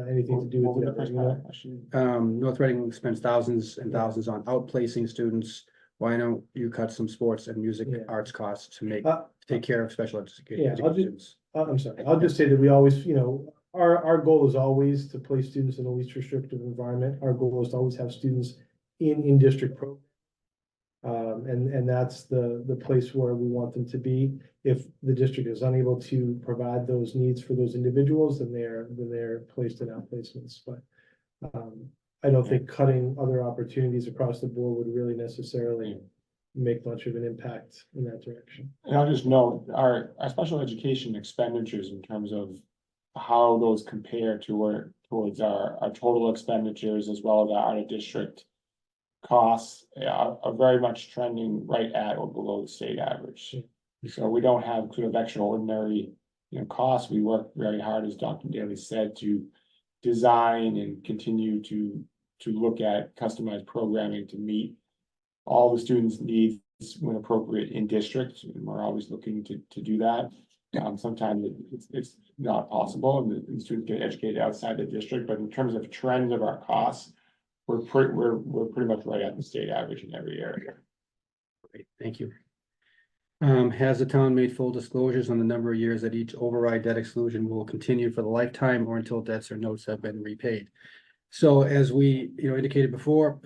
anything to do with the other.
North Reading spends thousands and thousands on outplacing students. Why don't you cut some sports and music arts costs to take care of special education students?
I'm sorry, I'll just say that we always, you know, our goal is always to place students in the least restrictive environment. Our goal is to always have students in district programs. And that's the place where we want them to be. If the district is unable to provide those needs for those individuals, then they're placed in outplacements, but I don't think cutting other opportunities across the board would really necessarily make much of an impact in that direction.
And I'll just note, our special education expenditures in terms of how those compare towards our total expenditures as well as our out-of-district costs are very much trending right at or below the state average. So we don't have sort of extraordinary, costs. We work very hard, as Dr. Daly said, to design and continue to look at customized programming to meet all the students' needs when appropriate in district, and we're always looking to do that. Sometimes it's not possible, and the students get educated outside the district, but in terms of trends of our costs, we're pretty much right at the state average in every area.
Great, thank you. Has the town made full disclosures on the number of years that each override debt exclusion will continue for the lifetime or until debts or notes have been repaid? So as we, indicated before,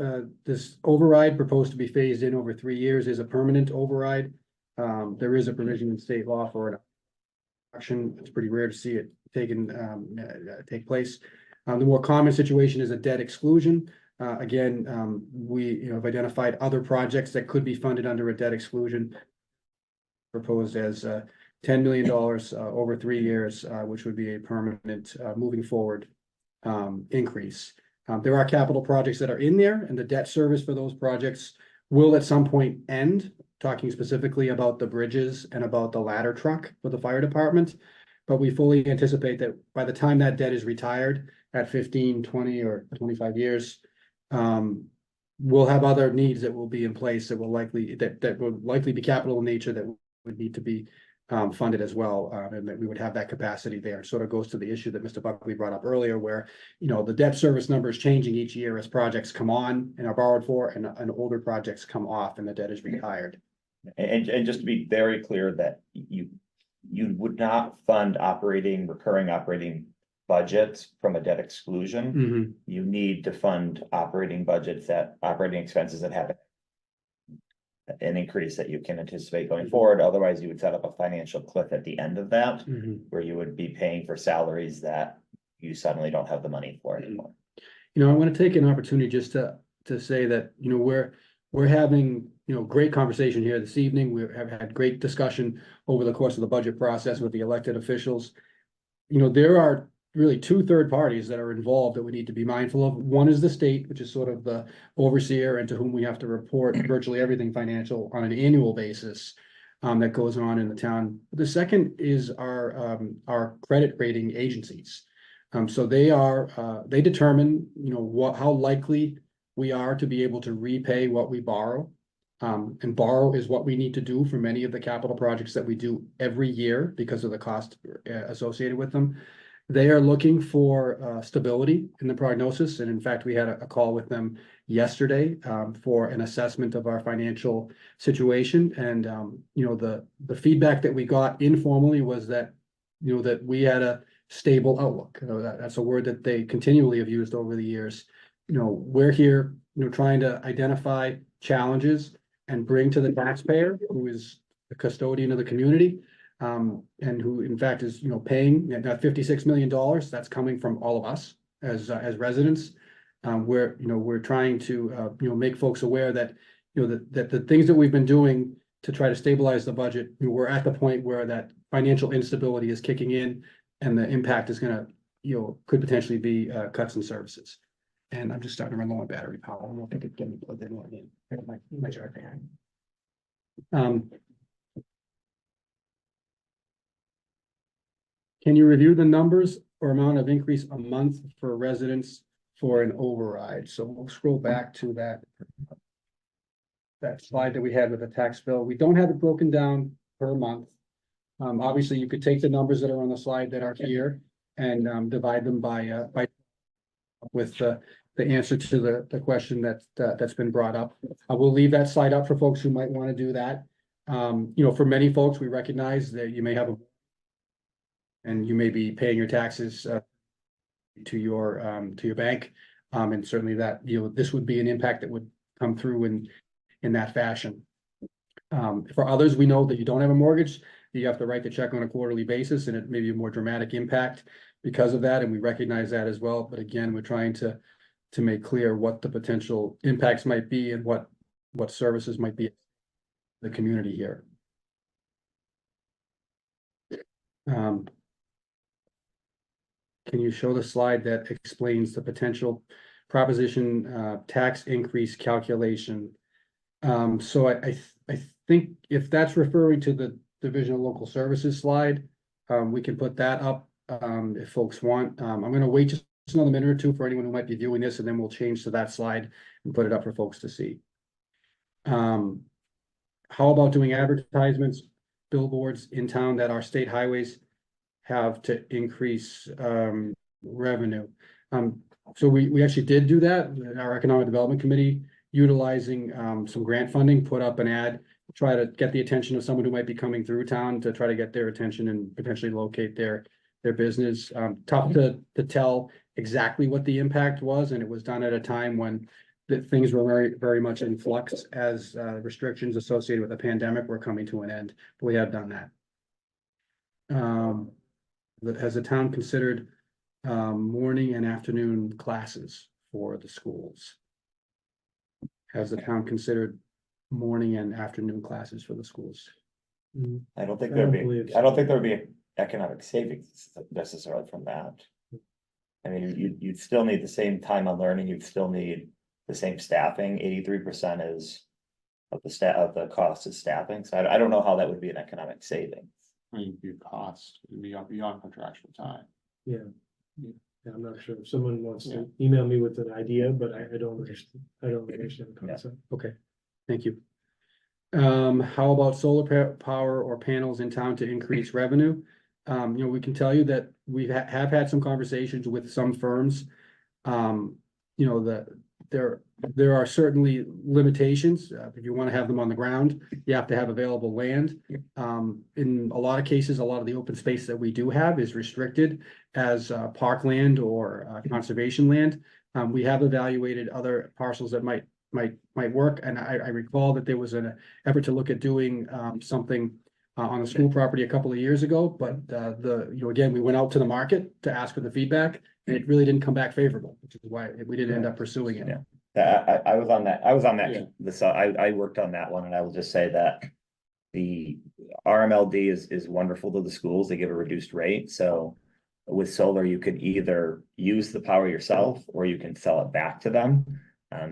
this override proposed to be phased in over 3 years is a permanent override. There is a provision in state law for an action. It's pretty rare to see it take place. The more common situation is a debt exclusion. Again, we have identified other projects that could be funded under a debt exclusion, proposed as $10 million over 3 years, which would be a permanent moving forward increase. There are capital projects that are in there, and the debt service for those projects will at some point end, talking specifically about the bridges and about the ladder truck for the fire department. But we fully anticipate that by the time that debt is retired at 15, 20, or 25 years, we'll have other needs that will be in place that will likely be capital in nature that would need to be funded as well, and that we would have that capacity there. Sort of goes to the issue that Mr. Buckley brought up earlier, where the debt service number is changing each year as projects come on and are borrowed for, and older projects come off and the debt is retired.
And just to be very clear that you would not fund recurring operating budgets from a debt exclusion. You need to fund operating expenses that have an increase that you can anticipate going forward. Otherwise, you would set up a financial cliff at the end of that, where you would be paying for salaries that you suddenly don't have the money for anymore.
I want to take an opportunity just to say that, we're having, great conversation here this evening. We have had great discussion over the course of the budget process with the elected officials. There are really 2 third parties that are involved that we need to be mindful of. One is the state, which is sort of the overseer and to whom we have to report virtually everything financial on an annual basis that goes on in the town. The second is our credit rating agencies. So they determine, how likely we are to be able to repay what we borrow. And borrow is what we need to do for many of the capital projects that we do every year because of the cost associated with them. They are looking for stability in the prognosis. And in fact, we had a call with them yesterday for an assessment of our financial situation. And, the feedback that we got informally was that, that we had a stable outlook. That's a word that they continually have used over the years. We're here, trying to identify challenges and bring to the taxpayer, who is the custodian of the community, and who in fact is, paying that $56 million. That's coming from all of us as residents. We're trying to, make folks aware that, that the things that we've been doing to try to stabilize the budget, we're at the point where that financial instability is kicking in, and the impact is gonna, could potentially be cuts in services. And I'm just starting to run low on battery power. I don't know if I could get me plugged in. My chart there. Can you review the numbers or amount of increase a month for residents for an override? So we'll scroll back to that slide that we had with the tax bill. We don't have it broken down per month. Obviously, you could take the numbers that are on the slide that are here and divide them by with the answer to the question that's been brought up. I will leave that slide up for folks who might want to do that. For many folks, we recognize that you may have and you may be paying your taxes to your bank, and certainly that this would be an impact that would come through in in that fashion. For others, we know that you don't have a mortgage, you have to write the check on a quarterly basis, and it may be a more dramatic impact because of that, and we recognize that as well. But again, we're trying to make clear what the potential impacts might be and what services might be in the community here. Can you show the slide that explains the potential proposition tax increase calculation? So I think if that's referring to the Division of Local Services slide, we can put that up if folks want. I'm gonna wait just another minute or two for anyone who might be viewing this, and then we'll change to that slide and put it up for folks to see. How about doing advertisements, billboards in town that our state highways have to increase revenue? So we actually did do that. Our Economic Development Committee, utilizing some grant funding, put up an ad, try to get the attention of someone who might be coming through town, to try to get their attention and potentially locate their business. Tough to tell exactly what the impact was, and it was done at a time when things were very, very much in flux as restrictions associated with the pandemic were coming to an end. But we have done that. Has the town considered morning and afternoon classes for the schools? Has the town considered morning and afternoon classes for the schools?
I don't think
I don't
there'd
believe
be,
so.
I don't think there'd be economic savings necessarily from that. I mean, you'd still need the same time on learning, you'd still need the same staffing. 83% is of the cost is staffing, so I don't know how that would be an economic savings.
I mean, your cost, it'd be beyond contractual time.
Yeah, I'm not sure if someone wants to email me with an idea, but I don't understand, the concept.
Okay, thank you. How about solar power or panels in town to increase revenue? We can tell you that we have had some conversations with some firms. That there are certainly limitations. If you want to have them on the ground, you have to have available land. In a lot of cases, a lot of the open space that we do have is restricted as parkland or conservation land. We have evaluated other parcels that might work, and I recall that there was an effort to look at doing something on the school property a couple of years ago, but again, we went out to the market to ask for the feedback, and it really didn't come back favorable, which is why we didn't end up pursuing it.
Yeah. I was on that.
Yeah.
I worked on that one, and I will just say that the RMLD is wonderful to the schools. They give a reduced rate. So with solar, you could either use the power yourself or you can sell it back to them.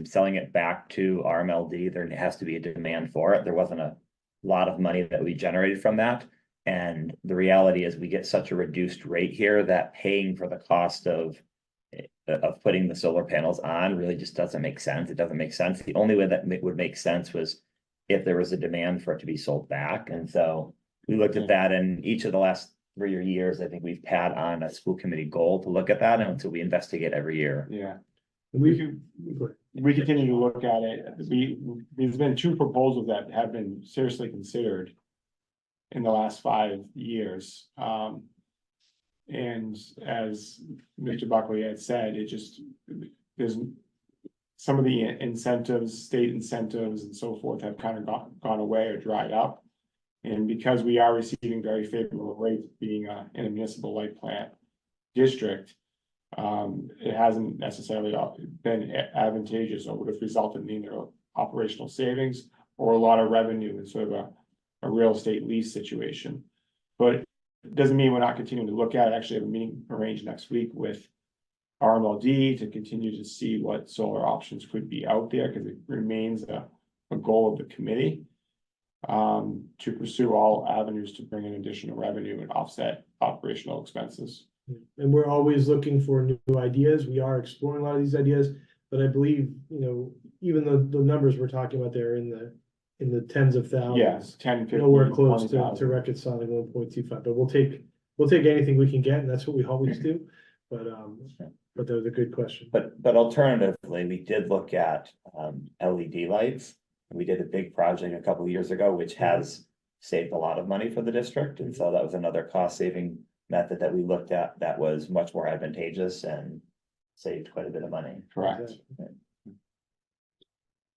Selling it back to RMLD, there has to be a demand for it. There wasn't a lot of money that we generated from that. And the reality is we get such a reduced rate here that paying for the cost of putting the solar panels on really just doesn't make sense. It doesn't make sense. The only way that would make sense was if there was a demand for it to be sold back. And so we looked at that, and each of the last 3 years, I think we've had on a school committee goal to look at that, and so we investigate every year.
Yeah.
We
We continue to look at it. There's been 2 proposals that have been seriously considered in the last 5 years. And as Mr. Buckley had said, there's some of the incentives, state incentives and so forth have kind of gone away or dried up. And because we are receiving very favorable rates being in a municipal light plant district, it hasn't necessarily been advantageous or would have resulted in either operational savings or a lot of revenue in sort of a real estate lease situation. But it doesn't mean we're not continuing to look at it. I actually have a meeting arranged next week with RMLD to continue to see what solar options could be out there, because it remains a goal of the committee to pursue all avenues to bring in additional revenue and offset operational expenses.
And we're always looking for new ideas. We are exploring a lot of these ideas, but I believe, even the numbers we're talking about there in the tens of thousands.
Yes, 10, 15,
Nowhere close to
20,000.
reconciling 1.25, but we'll take anything we can get, and that's what we always do. But that was a good question.
But alternatively, we did look at LED lights. We did a big project a couple of years ago, which has saved a lot of money for the district, and so that was another cost saving method that we looked at that was much more advantageous and saved quite a bit of money.
Correct.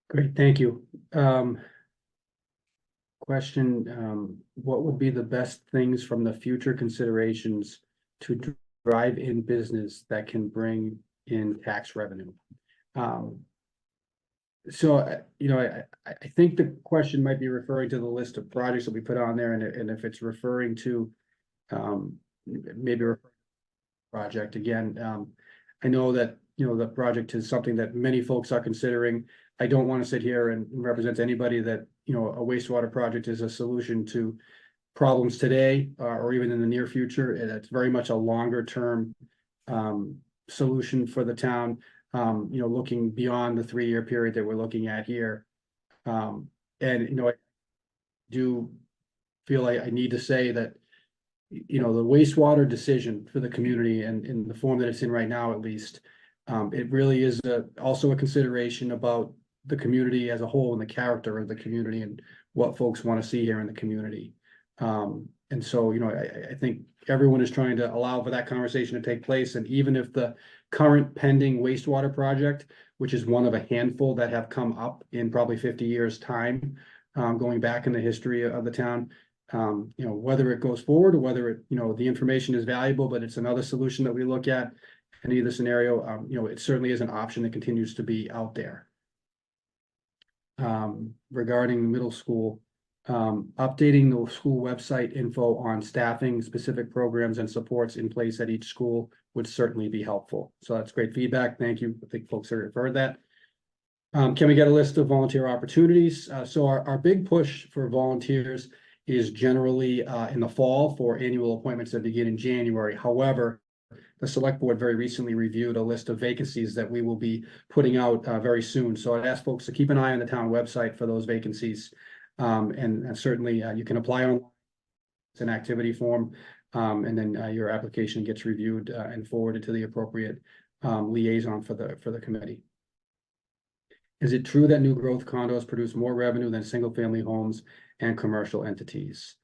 Great, thank you. Question, what would be the best things from the future considerations to drive in business that can bring in tax revenue? I think the question might be referring to the list of projects that we put on there, and if it's referring to, maybe project again, I know that, the project is something that many folks are considering. I don't want to sit here and represent anybody that, a wastewater project is a solution to problems today, or even in the near future. And it's very much a longer term solution for the town, looking beyond the 3-year period that we're looking at here. I do feel I need to say that, the wastewater decision for the community, and in the form that it's in right now, at least, it really is also a consideration about the community as a whole and the character of the community and what folks want to see here in the community. And so, I think everyone is trying to allow for that conversation to take place. And even if the current pending wastewater project, which is one of a handful that have come up in probably 50 years' time, going back in the history of the town, whether it goes forward or whether it, the information is valuable, but it's another solution that we look at in either scenario, it certainly is an option that continues to be out there. Regarding middle school, updating the school website info on staffing, specific programs and supports in place at each school would certainly be helpful. So that's great feedback. Thank you. I think folks have heard that. Can we get a list of volunteer opportunities? So our big push for volunteers is generally in the fall for annual appointments that begin in January. However, the select board very recently reviewed a list of vacancies that we will be putting out very soon. So I'd ask folks to keep an eye on the town website for those vacancies. And certainly you can apply on an activity form, and then your application gets reviewed and forwarded to the appropriate liaison for the committee. Is it true that new growth condos produce more revenue than single family homes and commercial entities?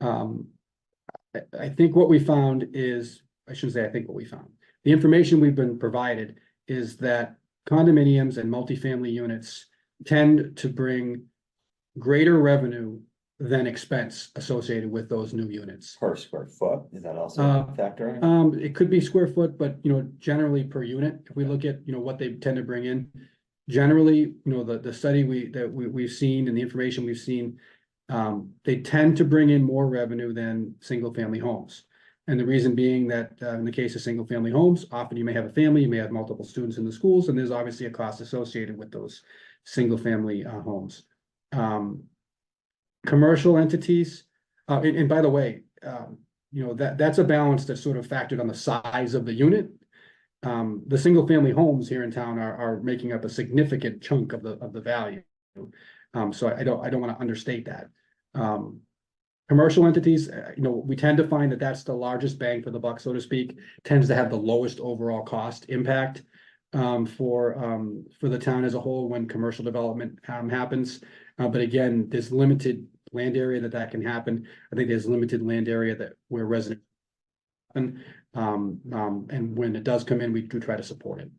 I think what we found is, I shouldn't say I think what we found. The information we've been provided is that condominiums and multifamily units tend to bring greater revenue than expense associated with those new units.
Per square foot, is that also a factor?
It could be square foot, but generally per unit, if we look at what they tend to bring in, generally, the study we've seen and the information we've seen, they tend to bring in more revenue than single family homes. And the reason being that in the case of single family homes, often you may have a family, you may have multiple students in the schools, and there's obviously a cost associated with those single family homes. Commercial entities, and by the way, that's a balance that's sort of factored on the size of the unit. The single family homes here in town are making up a significant chunk of the value. So I don't want to understate that. Commercial entities, we tend to find that that's the largest bang for the buck, so to speak, tends to have the lowest overall cost impact for the town as a whole when commercial development happens. But again, there's limited land area that can happen. I think there's limited land area where residents happen. And when it does come in, we do try to support it.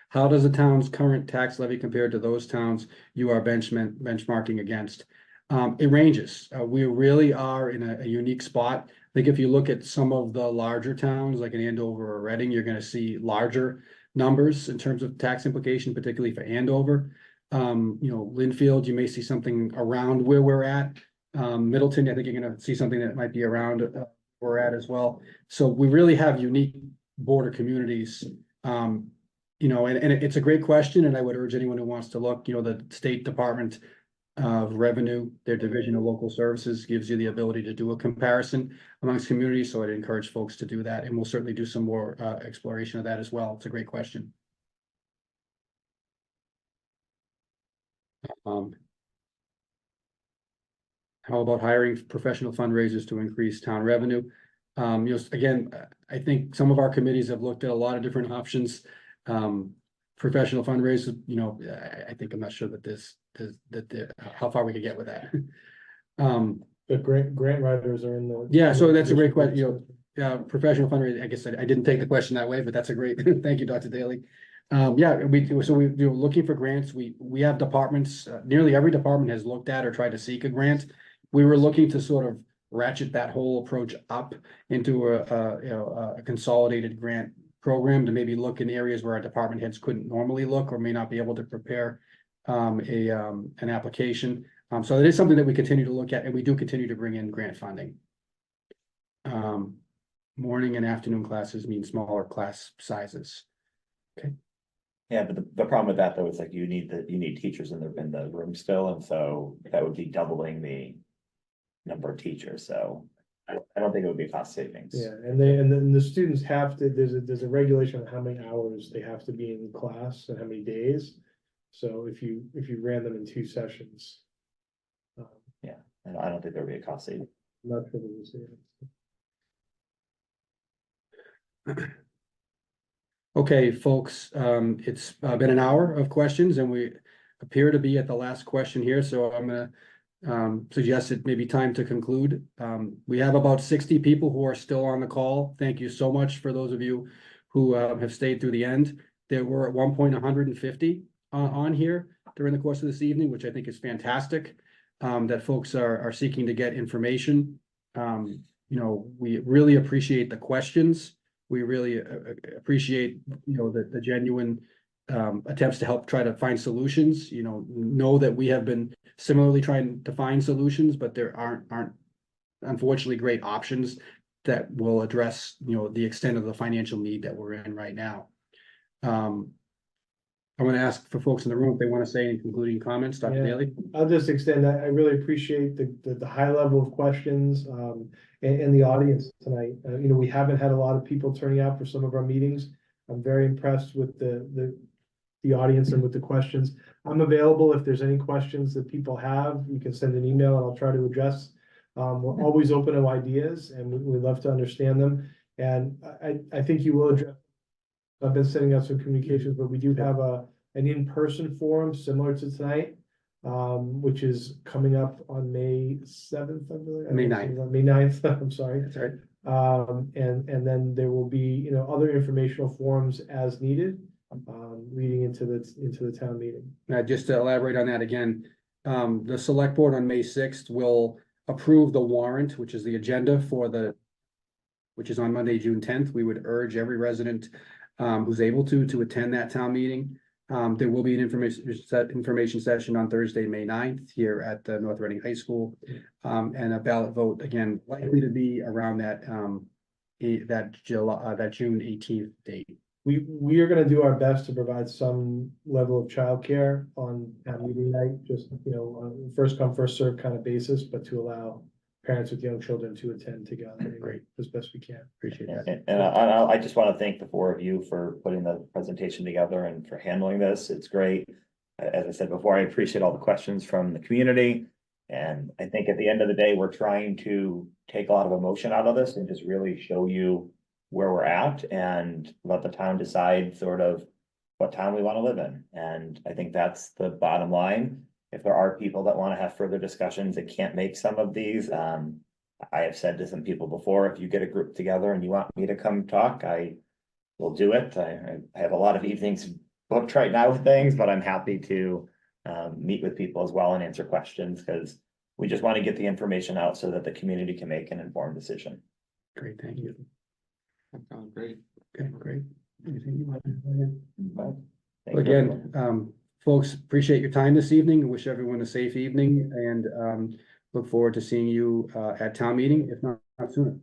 How does the town's current tax levy compare to those towns you are benchmarking against? It ranges. We really are in a unique spot. I think if you look at some of the larger towns like in Andover or Reading, you're going to see larger numbers in terms of tax implication, particularly for Andover. Linfield, you may see something around where we're at. Middleton, I think you're going to see something that might be around where we're at as well. So we really have unique border communities. And it's a great question, and I would urge anyone who wants to look, the State Department of Revenue, their Division of Local Services gives you the ability to do a comparison amongst communities. So I'd encourage folks to do that, and we'll certainly do some more exploration of that as well. It's a great question. How about hiring professional fundraisers to increase town revenue? Again, I think some of our committees have looked at a lot of different options. Professional fundraisers, I think I'm not sure that how far we could get with that.
The grant writers are in the.
Yeah, so that's a great question. Professional fundraising, I guess I didn't take the question that way, but that's a great, thank you, Dr. Daly. Yeah, we're looking for grants. We have departments, nearly every department has looked at or tried to seek a grant. We were looking to sort of ratchet that whole approach up into a consolidated grant program to maybe look in areas where our department heads couldn't normally look or may not be able to prepare an application. So it is something that we continue to look at, and we do continue to bring in grant funding. Morning and afternoon classes mean smaller class sizes.
Yeah, but the problem with that though is like you need teachers in the room still, and so that would be doubling the number of teachers, so I don't think it would be cost savings.
Yeah, and then the students have to, there's a regulation on how many hours they have to be in class and how many days. So if you ran them in 2 sessions.
I don't think there would be a cost saving.
I'm not sure what you say.
Okay, folks, it's been an hour of questions and we appear to be at the last question here, so I'm gonna suggest it may be time to conclude. We have about 60 people who are still on the call. Thank you so much for those of you who have stayed through the end. There were at one point 150 on here during the course of this evening, which I think is fantastic, that folks are seeking to get information. We really appreciate the questions. We really appreciate, the genuine attempts to help try to find solutions. Know that we have been similarly trying to find solutions, but there aren't unfortunately great options that will address, the extent of the financial need that we're in right now. I'm going to ask for folks in the room if they want to say any concluding comments. Dr.
Yeah.
Daly?
I'll just extend that. I really appreciate the high level of questions, and the audience tonight. We haven't had a lot of people turning out for some of our meetings. I'm very impressed with the audience and with the questions. I'm available if there's any questions that people have. You can send an email and I'll try to address. We're always open to ideas and we love to understand them. And I think you will address. I've been setting up some communications, but we do have an in-person forum similar to tonight, which is coming up on May 7th, I believe.
May 9th.
May 9th, I'm sorry.
That's right.
And then there will be, other informational forums as needed, leading into the town meeting.
Now, just to elaborate on that again, the select board on May 6th will approve the warrant, which is the agenda which is on Monday, June 10th. We would urge every resident who's able to attend that town meeting. There will be an information session on Thursday, May 9th here at the North Reading High School. And a ballot vote, again, likely to be around that June 18th date.
We are gonna do our best to provide some level of childcare on town meeting night, just, on first come, first served kind of basis, but to allow parents with young children to attend together.
Great.
As best we can.
Appreciate that.
And I just want to thank the 4 of you for putting the presentation together and for handling this. It's great. As I said before, I appreciate all the questions from the community. And I think at the end of the day, we're trying to take a lot of emotion out of this and just really show you where we're at and let the town decide sort of what town we want to live in. And I think that's the bottom line. If there are people that want to have further discussions that can't make some of these, I have said to some people before, if you get a group together and you want me to come talk, I will do it. I have a lot of evenings booked right now with things, but I'm happy to meet with people as well and answer questions because we just want to get the information out so that the community can make an informed decision.
Great, thank you.
That sounds great.
Okay, great. Anything you want to add?
But thank you, everyone.
Again, folks, appreciate your time this evening. Wish everyone a safe evening and look forward to seeing you at town meeting, if not sooner.